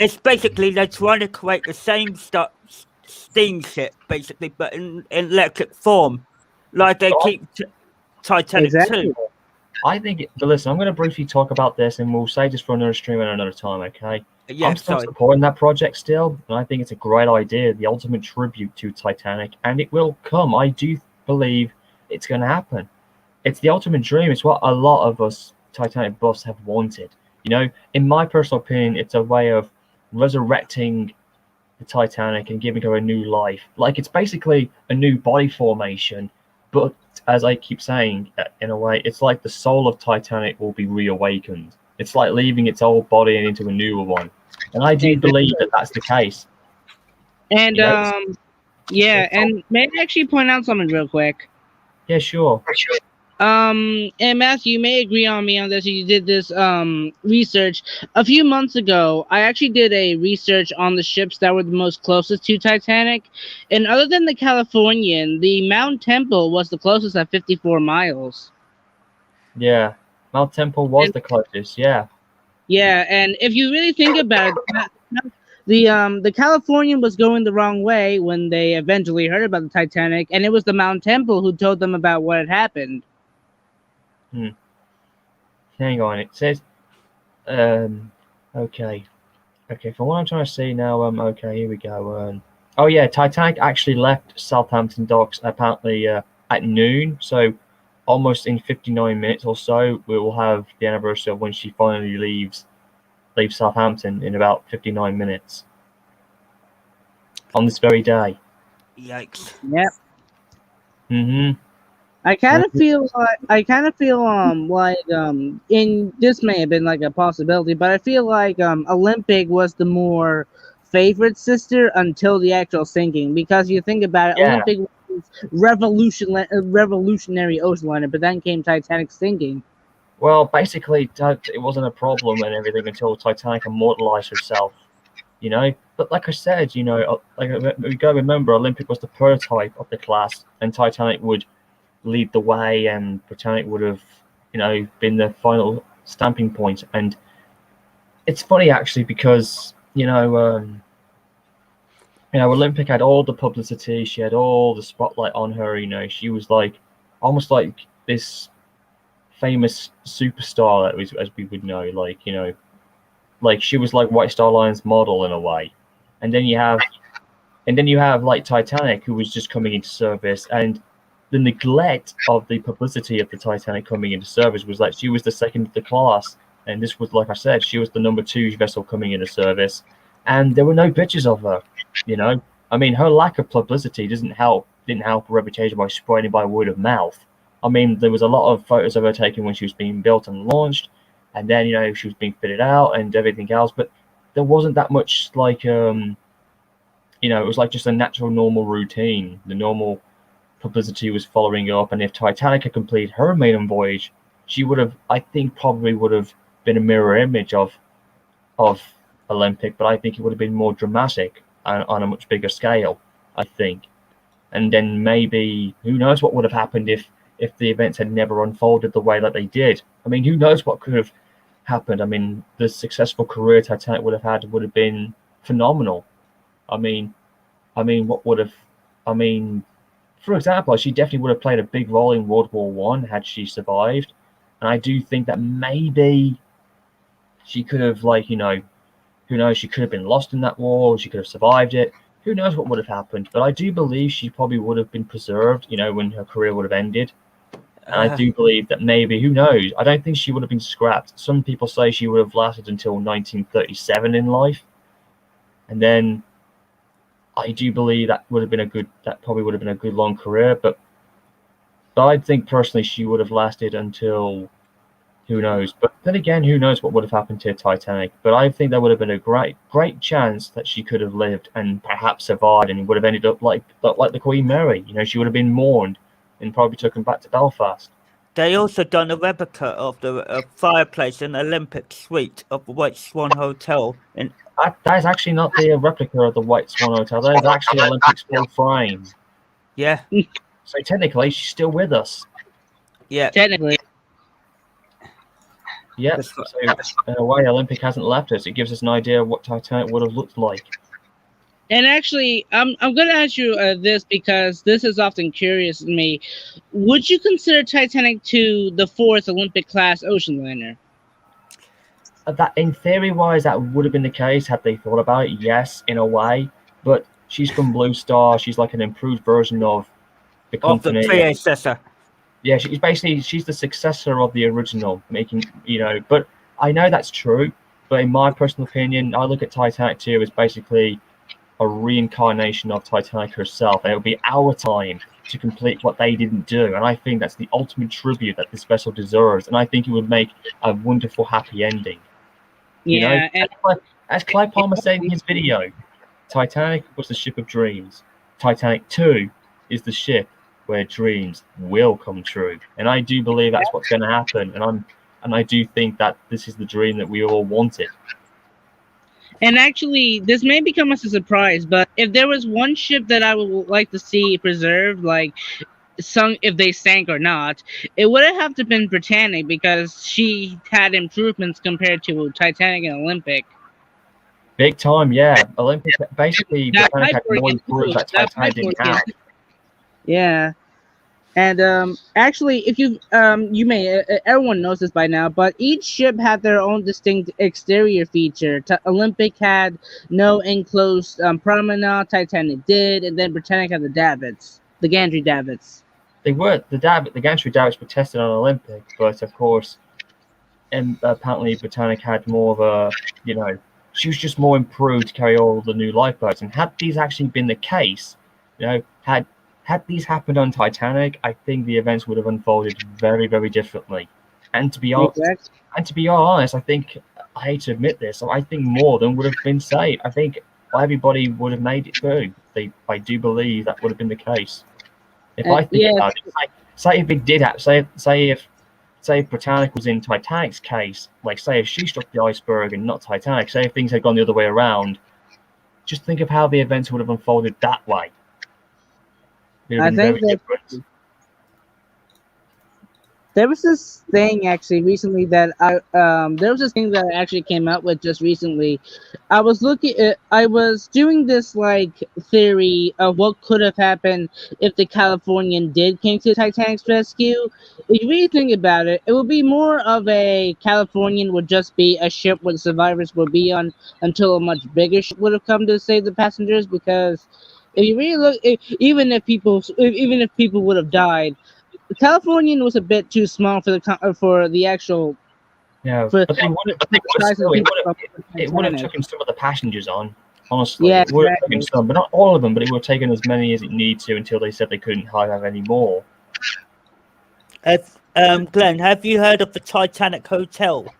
It's basically they're trying to create the same steamship, basically, but in electric form, like they keep Titanic 2. I think. But listen, I'm going to briefly talk about this, and we'll save this for another stream at another time. Okay? Yeah, I'm still supporting that project still, and I think it's a great idea, the ultimate tribute to Titanic, and it will come. I do believe it's going to happen. It's the ultimate dream. It's what a lot of us Titanic buffs have wanted. In my personal opinion, it's a way of resurrecting the Titanic and giving her a new life. Like, it's basically a new body formation, but as I keep saying, in a way, it's like the soul of Titanic will be reawakened. It's like leaving its old body and into a newer one. And I do believe that that's the case. And and may I actually point out something real quick? Yeah, sure. And Matthew, you may agree on me on this. You did this research a few months ago. I actually did a research on the ships that were the most closest to Titanic, and other than the Californian, the Mount Temple was the closest at 54 miles. Yeah, Mount Temple was the closest. Yeah. Yeah, and if you really think about it, the Californian was going the wrong way when they eventually heard about the Titanic, and it was the Mount Temple who told them about what had happened. Hang on, it says, okay, for what I'm trying to see now, okay, here we go. Oh yeah, Titanic actually left Southampton docks apparently at noon, so almost in 59 minutes or so, we will have the anniversary of when she finally leaves Southampton in about 59 minutes on this very day. Yikes! Yep. I kind of feel like in this may have been like a possibility, but I feel like Olympic was the more favorite sister until the actual sinking, because you think about it, Olympic was revolutionary ocean liner, but then came Titanic sinking. Well, basically, it wasn't a problem and everything until Titanic immortalized herself, But like I said, like we got to remember, Olympic was the prototype of the class, and Titanic would lead the way, and Titanic would have, been the final stamping point. And it's funny actually because Olympic had all the publicity, she had all the spotlight on her. She was like almost like this famous superstar as we would know, like she was like White Star Line's model in a way. And then you have like Titanic, who was just coming into service, and the neglect of the publicity of the Titanic coming into service was like she was the second of the class, and this was, like I said, she was the number 2 vessel coming into service, and there were no pictures of her. I mean, her lack of publicity didn't help her reputation by spreading by word of mouth. I mean, there was a lot of photos of her taken when she was being built and launched, and then she was being fitted out and everything else, but there wasn't that much like it was like just a natural normal routine, the normal publicity was following up, and if Titanic had completed her maiden voyage, she would have, I think, probably would have been a mirror image of Olympic, but I think it would have been more dramatic on a much bigger scale, I think. And then maybe, who knows what would have happened if the events had never unfolded the way that they did. I mean, who knows what could have happened. I mean, the successful career Titanic would have been phenomenal. I mean, what would have, I mean, for example, she definitely would have played a big role in World War One had she survived. And I do think that maybe she could have, like, who knows, she could have been lost in that war, or she could have survived it. Who knows what would have happened? But I do believe she probably would have been preserved, when her career would have ended. And I do believe that maybe, who knows, I don't think she would have been scrapped. Some people say she would have lasted until 1937 in life. And then I do believe that probably would have been a good long career. But I think personally she would have lasted until, who knows. But then again, who knows what would have happened to Titanic. But I think there would have been a great chance that she could have lived and perhaps survived and would have ended up like the Queen Mary. She would have been mourned and probably taken back to Belfast. They also done a replica of the fireplace in the Olympic suite of the White Swan Hotel. That is actually not the replica of the White Swan Hotel. That is actually Olympic's full frame. Yeah. So technically, she's still with us. Yeah. Technically. Yep. So in a way, Olympic hasn't left us. It gives us an idea of what Titanic would have looked like. And actually, I'm going to ask you this because this is often curious to me. Would you consider Titanic to the fourth Olympic class ocean liner? That, in theory wise, that would have been the case had they thought about it. Yes, in a way. But she's from Blue Star. She's like an improved version of the company. Of the predecessor. Yeah, she's the successor of the original, but I know that's true. But in my personal opinion, I look at Titanic 2 as basically a reincarnation of Titanic herself, and it will be our time to complete what they didn't do. And I think that's the ultimate tribute that this vessel deserves, and I think it would make a wonderful, happy ending. Yeah, as Clive Palmer said in his video, Titanic was the ship of dreams. Titanic 2 is the ship where dreams will come true. And I do believe that's what's going to happen. And I do think that this is the dream that we all wanted. And actually, this may become us a surprise, but if there was one ship that I would like to see preserved, like sunk, if they sank or not, it would have to been Britannic, because she had improvements compared to Titanic and Olympic. Big time, yeah. Olympic, basically, Britannic had more improved that Titanic didn't have. Yeah. And actually, if you may, everyone knows this by now, but each ship had their own distinct exterior feature. Olympic had no enclosed promenade, Titanic did, and then Britannic had the davits, the gantry davits. They were the gantry davits were tested on Olympic, but of course, and apparently Britannic had more of a, she was just more improved to carry all the new lifeboats. And had these actually been the case, had these happened on Titanic, I think the events would have unfolded very, very differently. And to be honest, I think, I hate to admit this, I think more than would have been saved. I think everybody would have made it through. I do believe that would have been the case. If I think about it, say if it did happen, say if Britannic was in Titanic's case, like say if she struck the iceberg and not Titanic, say if things had gone the other way around, just think of how the events would have unfolded that way. I think that there was this thing actually recently that actually came out with just recently. I was doing this like theory of what could have happened if the Californian did came to Titanic's rescue. If you really think about it, it would be more of a Californian would just be a ship where the survivors would be on until a much bigger ship would have come to save the passengers, because if you really look, even if people would have died, the Californian was a bit too small for the actual. Yeah, but it would have taken some of the passengers on. Honestly, yeah, it would have taken some, but not all of them. But it would have taken as many as it needed to until they said they couldn't have any more. Glenn, have you heard of the Titanic Hotel?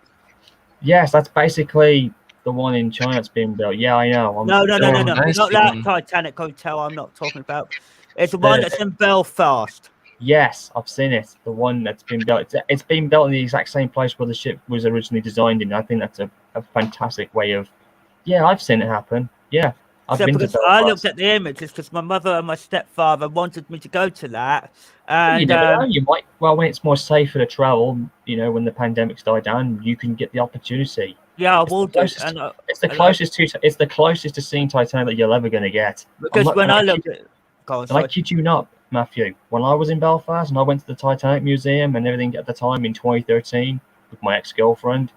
Yes, that's basically the one in China that's being built. Yeah, I know. No, not that Titanic Hotel I'm not talking about. It's the one that's in Belfast. Yes, I've seen it. The one that's been built. It's been built in the exact same place where the ship was originally designed in. I think that's a fantastic way of. Yeah, I've seen it happen. Yeah, I've So been to because I looked Belfast. at the images because my mother and my stepfather wanted me to go to that, You and never know. You might. Well, when it's more safer to travel, when the pandemics die down, you can get the opportunity. yeah, I It's will the do. closest. And It's the closest to. It's the closest to seeing Titanic that you're ever going to get. because when I looked at, go on, And I sorry. kid you not, Matthew, when I was in Belfast and I went to the Titanic Museum and everything at the time in 2013 with my ex-girlfriend,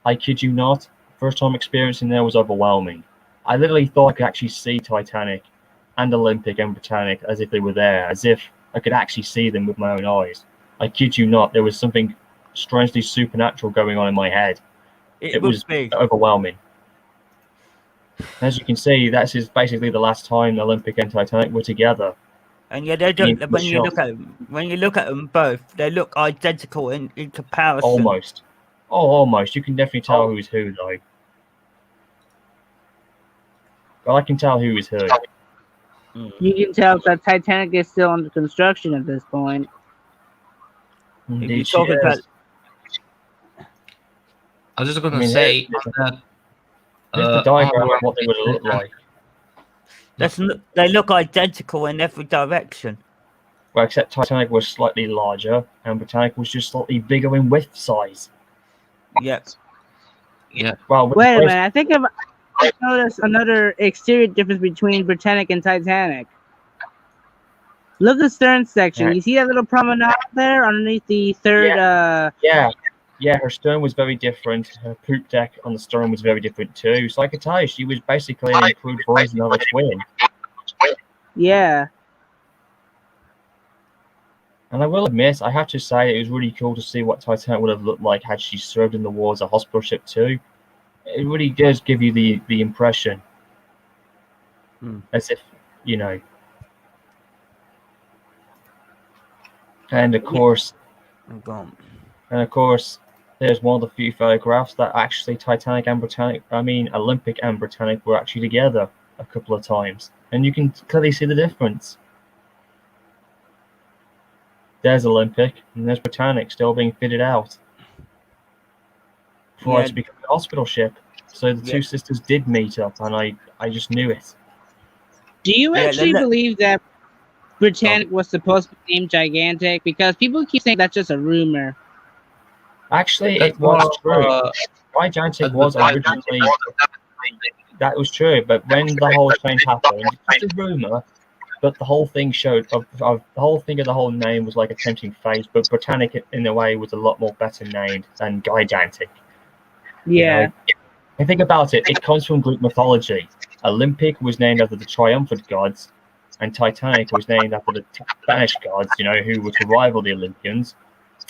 I kid you not, first time experiencing there was overwhelming. I literally thought I could actually see Titanic and Olympic and Britannic as if they were there, as if I could actually see them with my own eyes. I kid you not, there was something strangely supernatural going on in my head. It It would was be. overwhelming. As you can see, that's basically the last time Olympic and Titanic were together. And yeah, they The don't. When you shot. look at them, both, they look identical in comparison. Almost. Oh, almost. You can definitely tell who's who, though. But I can tell who is who. You can tell that Titanic is still under construction at this point. If you're Indeed, she talking about, is. I was just gonna I mean, say that Here's the diagram of what they would look like. they look identical in every direction. Well, except Titanic was slightly larger, and Britannic was just slightly bigger in width size. Yep. Yeah. Well, Wait a minute, I think I noticed another exterior difference between Britannic and Titanic. Look at the stern section. Yeah. You see that little promenade there underneath the third? Yeah, her stern was very different. Her poop deck on the stern was very different too. So I could tell you she was basically an improved version of a twin. Yeah. And I will admit, I have to say, it was really cool to see what Titanic would have looked like had she served in the war as a hospital ship too. It really does give you the impression, as if, And of course, there's one of the few photographs that actually Olympic and Britannic were actually together a couple of times, and you can clearly see the difference. There's Olympic, and there's Britannic still being fitted out prior to becoming a hospital ship. So the two sisters did meet up, and I just knew it. Do you actually believe that Britannic was supposed to be named Gigantic? Because people keep saying that's just a rumor. Actually, it was true. Gigantic was originally. That was true, but when the whole change happened, it's just a rumor. But the whole thing showed the whole thing of the whole name was like a tempting face. But Britannic, in a way, was a lot more better named than Gigantic. Yeah. And think about it. It comes from Greek mythology. Olympic was named after the triumphant gods, and Titanic was named after the Spanish gods, who were to rival the Olympians.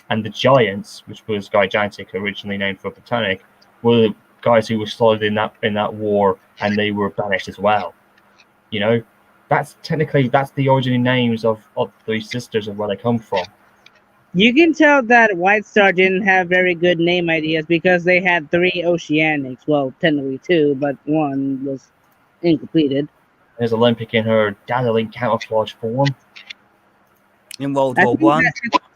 And the giants, which was Gigantic, originally named for Britannic, were the guys who were slaughtered in that war, and they were banished as well. That's the origin names of three sisters and where they come from. You can tell that White Star didn't have very good name ideas because they had 3 Oceanics. Well, technically 2, but 1 was incompleted. There's Olympic in her dazzling camouflage form. In World War One.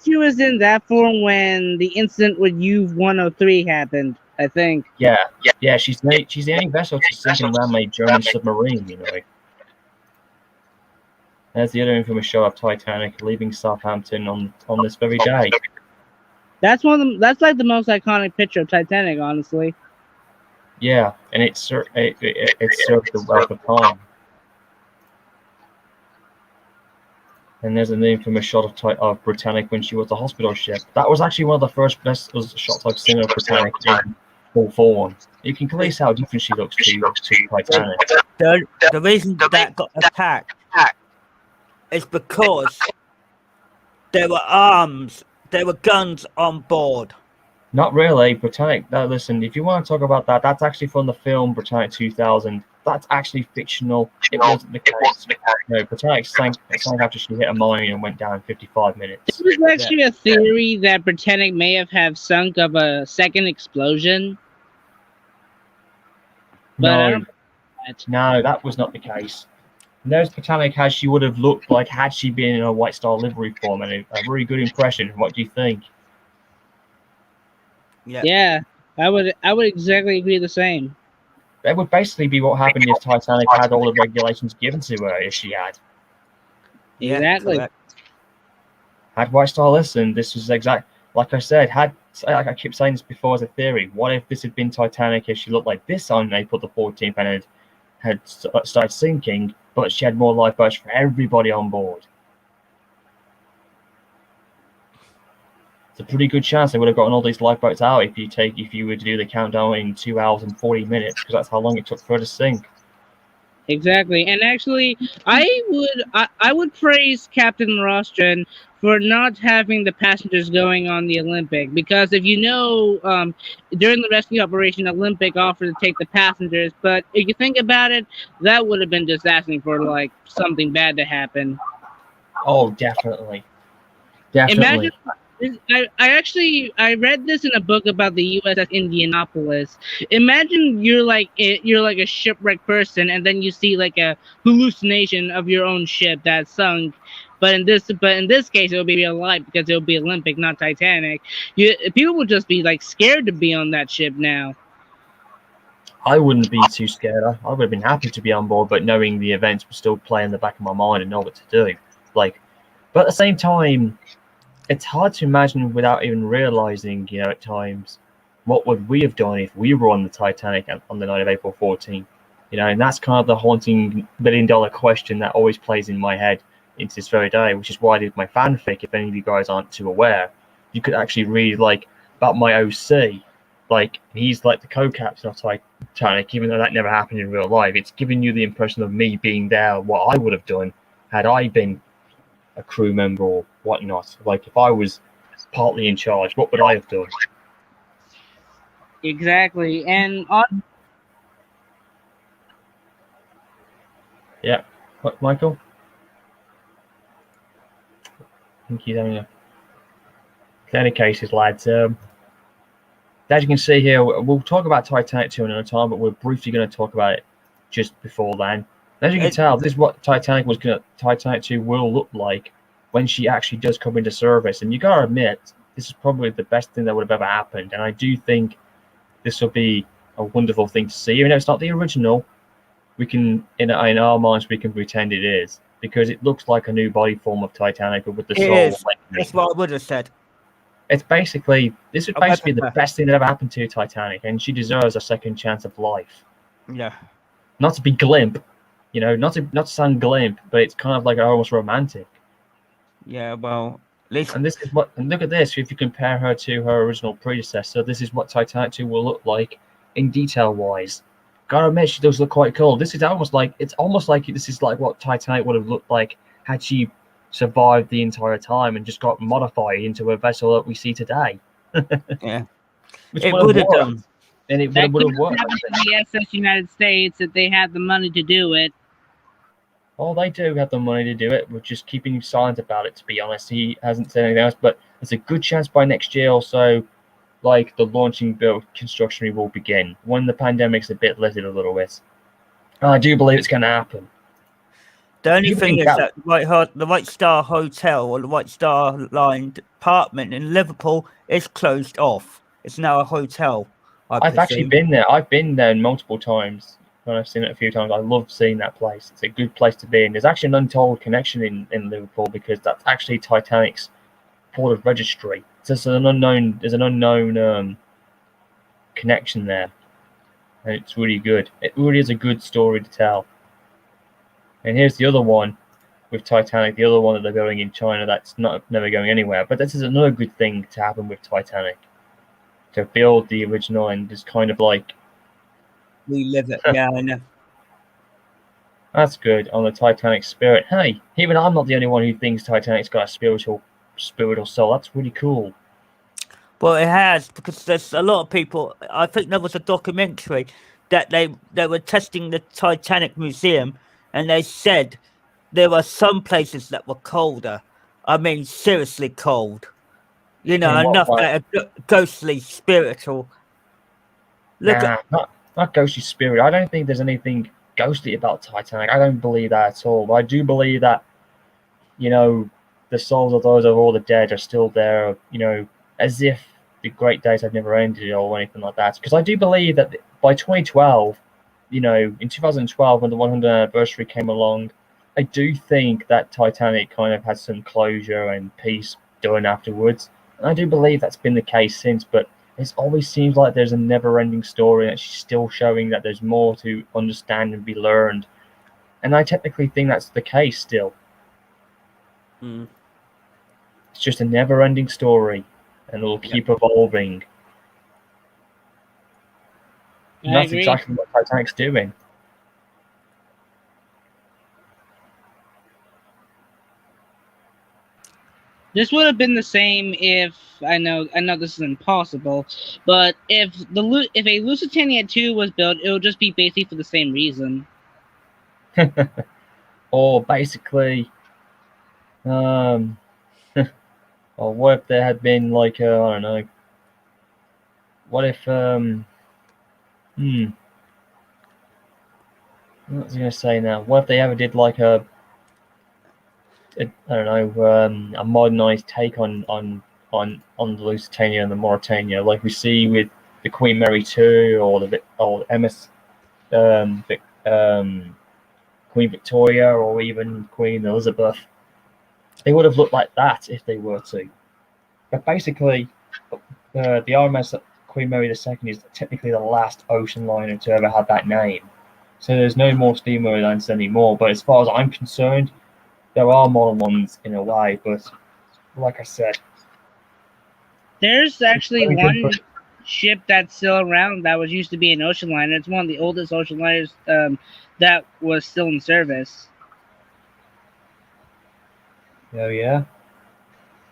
She was in that form when the incident with U-103 happened, I think. Yeah. She's the only vessel to sink and ram a German submarine. There's the other infamous shot of Titanic leaving Southampton on this very day. That's like the most iconic picture of Titanic, honestly. Yeah, and it served the wealth of time. And there's an infamous shot of Britannic when she was a hospital ship. That was actually one of the first best shots I've seen of Britannic in full form. You can clearly see how different she looks to Titanic. The reason that got attacked is because there were guns on board. Not really. Britannic, listen, if you want to talk about that, that's actually from the film Britannic 2000. That's actually fictional. It wasn't the case. No, Britannic sank after she hit a mine and went down in 55 minutes. There was actually a theory that Britannic may have sunk of a second explosion. No, that was not the case. There's Titanic how she would have looked like had she been in a White Star livery form, and a really good impression. What do you think? Yeah, I would exactly agree the same. That would basically be what happened if Titanic had all the regulations given to her if she had. Yeah, Exactly. correct. Had White Star listened, this was exact. Like I said, like I keep saying this before as a theory. What if this had been Titanic if she looked like this on April the 14th and had started sinking, but she had more lifeboats for everybody on board? It's a pretty good chance they would have gotten all these lifeboats out if you were to do the countdown in 2 hours and 40 minutes, because that's how long it took for her to sink. Exactly. And actually, I would praise Captain Rostron for not having the passengers going on the Olympic, because if you know, during the rescue operation, Olympic offered to take the passengers, but if you think about it, that would have been just asking for like something bad to happen. Oh, definitely. Imagine. I read this in a book about the USS Indianapolis. Imagine you're like a shipwrecked person, and then you see like a hallucination of your own ship that sunk. But in this case, it will be real life because it will be Olympic, not Titanic. People would just be like scared to be on that ship now. I wouldn't be too scared. I would have been happy to be on board, but knowing the events would still play in the back of my mind and know what to do. But at the same time, it's hard to imagine without even realizing, at times, what would we have done if we were on the Titanic on the night of April 14th? And that's kind of the haunting $1 billion question that always plays in my head into this very day, which is why I did my fanfic. If any of you guys aren't too aware, you could actually read about my OC. He's like the co-captain of Titanic, even though that never happened in real life. It's giving you the impression of me being there, what I would have done had I been a crew member or whatnot. If I was partly in charge, what would I have done? Exactly. And Yeah. What, Michael? I think he's having a... In any cases, lads, as you can see here, we'll talk about Titanic 2 another time, but we're briefly going to talk about it just before then. As you can tell, this is what Titanic 2 will look like when she actually does come into service. And you got to admit, this is probably the best thing that would have ever happened. And I do think this will be a wonderful thing to see. Even though it's not the original, we can, in our minds, we can pretend it is, because it looks like a new body form of Titanic, but with the soul. That's what I would have said. This would basically be the best thing that ever happened to Titanic, and she deserves a second chance of life. Yeah. Not to be glimp, not to sound glimp, but it's kind of like almost romantic. Yeah, well, and look at this. If you compare her to her original predecessor, this is what Titanic 2 will look like in detail wise. Gotta admit, she does look quite cool. This is almost like this is like what Titanic would have looked like had she survived the entire time and just got modified into a vessel that we see today. Yeah, Which it would have done, and it would have worked. The SS United States, that they had the money to do it. Oh, they do have the money to do it. We're just keeping silent about it, to be honest. He hasn't said anything else, but there's a good chance by next year or so, the launching build construction will begin when the pandemic's a bit lifted a little bit. And I do believe it's going to happen. The only thing is that the White Star Hotel or the White Star Line department in Liverpool is closed off. It's now a hotel. I've actually been there. I've been there multiple times. I've seen it a few times. I love seeing that place. It's a good place to be in. There's actually an untold connection in Liverpool, because that's actually Titanic's port of registry. There's an unknown connection there, and it's really good. It really is a good story to tell. And here's the other one with Titanic, the other one that they're going in China that's never going anywhere. But this is another good thing to happen with Titanic, to build the original and just kind of relive it. Yeah, I know. That's good on the Titanic spirit. Hey, even I'm not the only one who thinks Titanic's got a spiritual soul. That's really cool. Well, it has, because there's a lot of people. I think there was a documentary that they were testing the Titanic Museum, and they said there were some places that were colder. I mean, seriously cold. Enough that are ghostly, spiritual. Not ghostly spirit. I don't think there's anything ghostly about Titanic. I don't believe that at all. But I do believe that, the souls of those of all the dead are still there, as if the great days have never ended or anything like that. Because I do believe that by 2012, in 2012 when the 100th anniversary came along, I do think that Titanic kind of had some closure and peace done afterwards. And I do believe that's been the case since, but it always seems like there's a never-ending story and she's still showing that there's more to understand and be learned. And I technically think that's the case still. Mm. It's just a never-ending story, and it'll keep evolving. And I that's agree. exactly what Titanic's doing. This would have been the same if I know this is impossible, but if a Lusitania 2 was built, it would just be basically for the same reason. Or basically, or what if there had been like I don't know. What if what was I gonna say now? What if they ever did like a I don't know, a modernized take on the Lusitania and the Mauritania, like we see with the Queen Mary 2 or the MS Queen Victoria or even Queen Elizabeth. They would have looked like that if they were to. But basically, the RMS Queen Mary II is technically the last ocean liner to ever have that name. So there's no more steamer lines anymore. But as far as I'm concerned, there are modern ones in a way. But like I said, There's actually one good, ship that's still around that was used to be an ocean liner. It's one of the oldest ocean liners that was still in service. Oh yeah.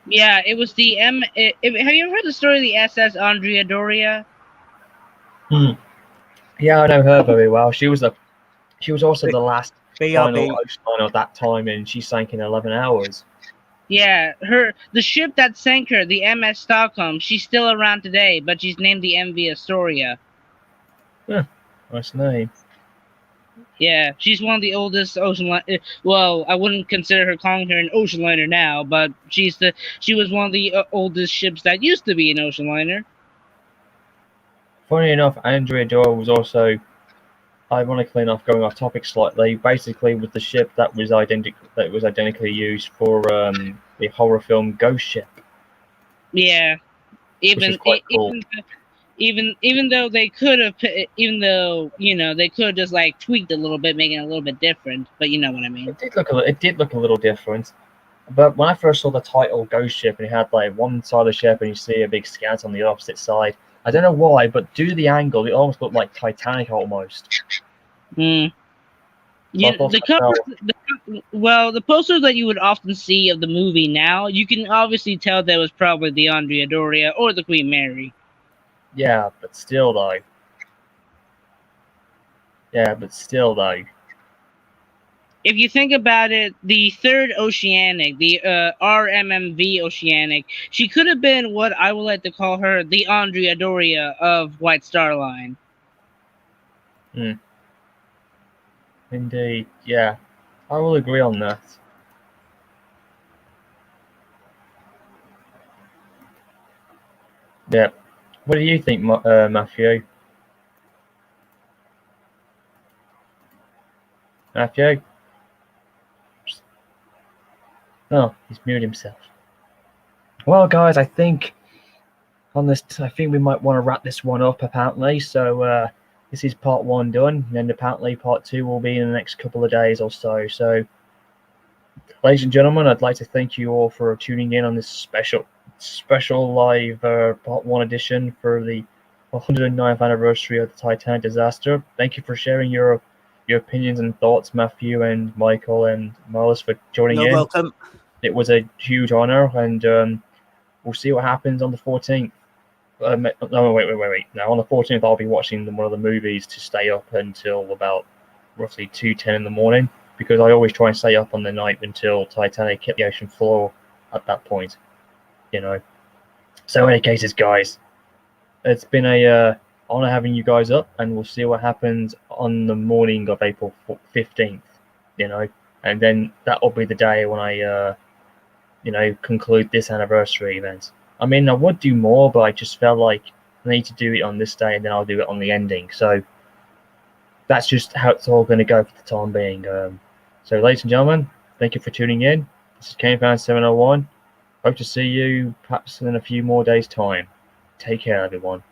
Yeah, it was the have you ever heard the story of the SS Andrea Doria? Yeah, I know her very well. She was also the last final BRB. ocean liner of that time, and she sank in 11 hours. Yeah, the ship that sank her, the MS Stockholm, she's still around today, but she's named the MV Astoria. Nice name. Yeah, she's one of the oldest ocean liner. Well, I wouldn't consider her calling her an ocean liner now, but she was one of the oldest ships that used to be an ocean liner. Funny enough, Andrea Doyle was also, ironically enough, going off topic slightly, basically with the ship that was identically used for the horror film Ghost Ship. Yeah, which is quite cool. Even though they could have, they could have just like tweaked a little bit, making it a little bit different. But you know what I mean. It did look a little different. But when I first saw the title Ghost Ship and it had like one side of the ship and you see a big scout on the opposite side, I don't know why, but due to the angle, it almost looked like Titanic almost. Hmm. Yeah, the posters that you would often see of the movie now, you can obviously tell that was probably the Andrea Doria or the Queen Mary. Yeah, but still though. If you think about it, the third Oceanic, the RMMV Oceanic, she could have been what I would like to call her the Andrea Doria of White Star Line. Indeed, yeah. I will agree on that. Yeah. What do you think, Matthew? Matthew? Oh, he's muted himself. Well, guys, I think we might want to wrap this one up, apparently. So this is part 1 done, and then apparently part 2 will be in the next couple of days or so. So, ladies and gentlemen, I'd like to thank you all for tuning in on this special live part 1 edition for the 109th anniversary of the Titanic disaster. Thank you for sharing your opinions and thoughts, Matthew and Michael and Marlis, for joining in. You're welcome. It was a huge honor, and we'll see what happens on the 14th. No, wait. Now, on the 14th, I'll be watching one of the movies to stay up until about roughly 2:10 in the morning, because I always try and stay up on the night until Titanic hit the ocean floor at that point, So in any cases, guys, it's been a honor having you guys up, and we'll see what happens on the morning of April 15th. You know, and then that will be the day when I conclude this anniversary event. I mean, I would do more, but I just felt like I need to do it on this day, and then I'll do it on the ending. So that's just how it's all going to go for the time being. So, ladies and gentlemen, thank you for tuning in. This is Fan 701. Hope to see you perhaps in a few more days' time. Take care, everyone.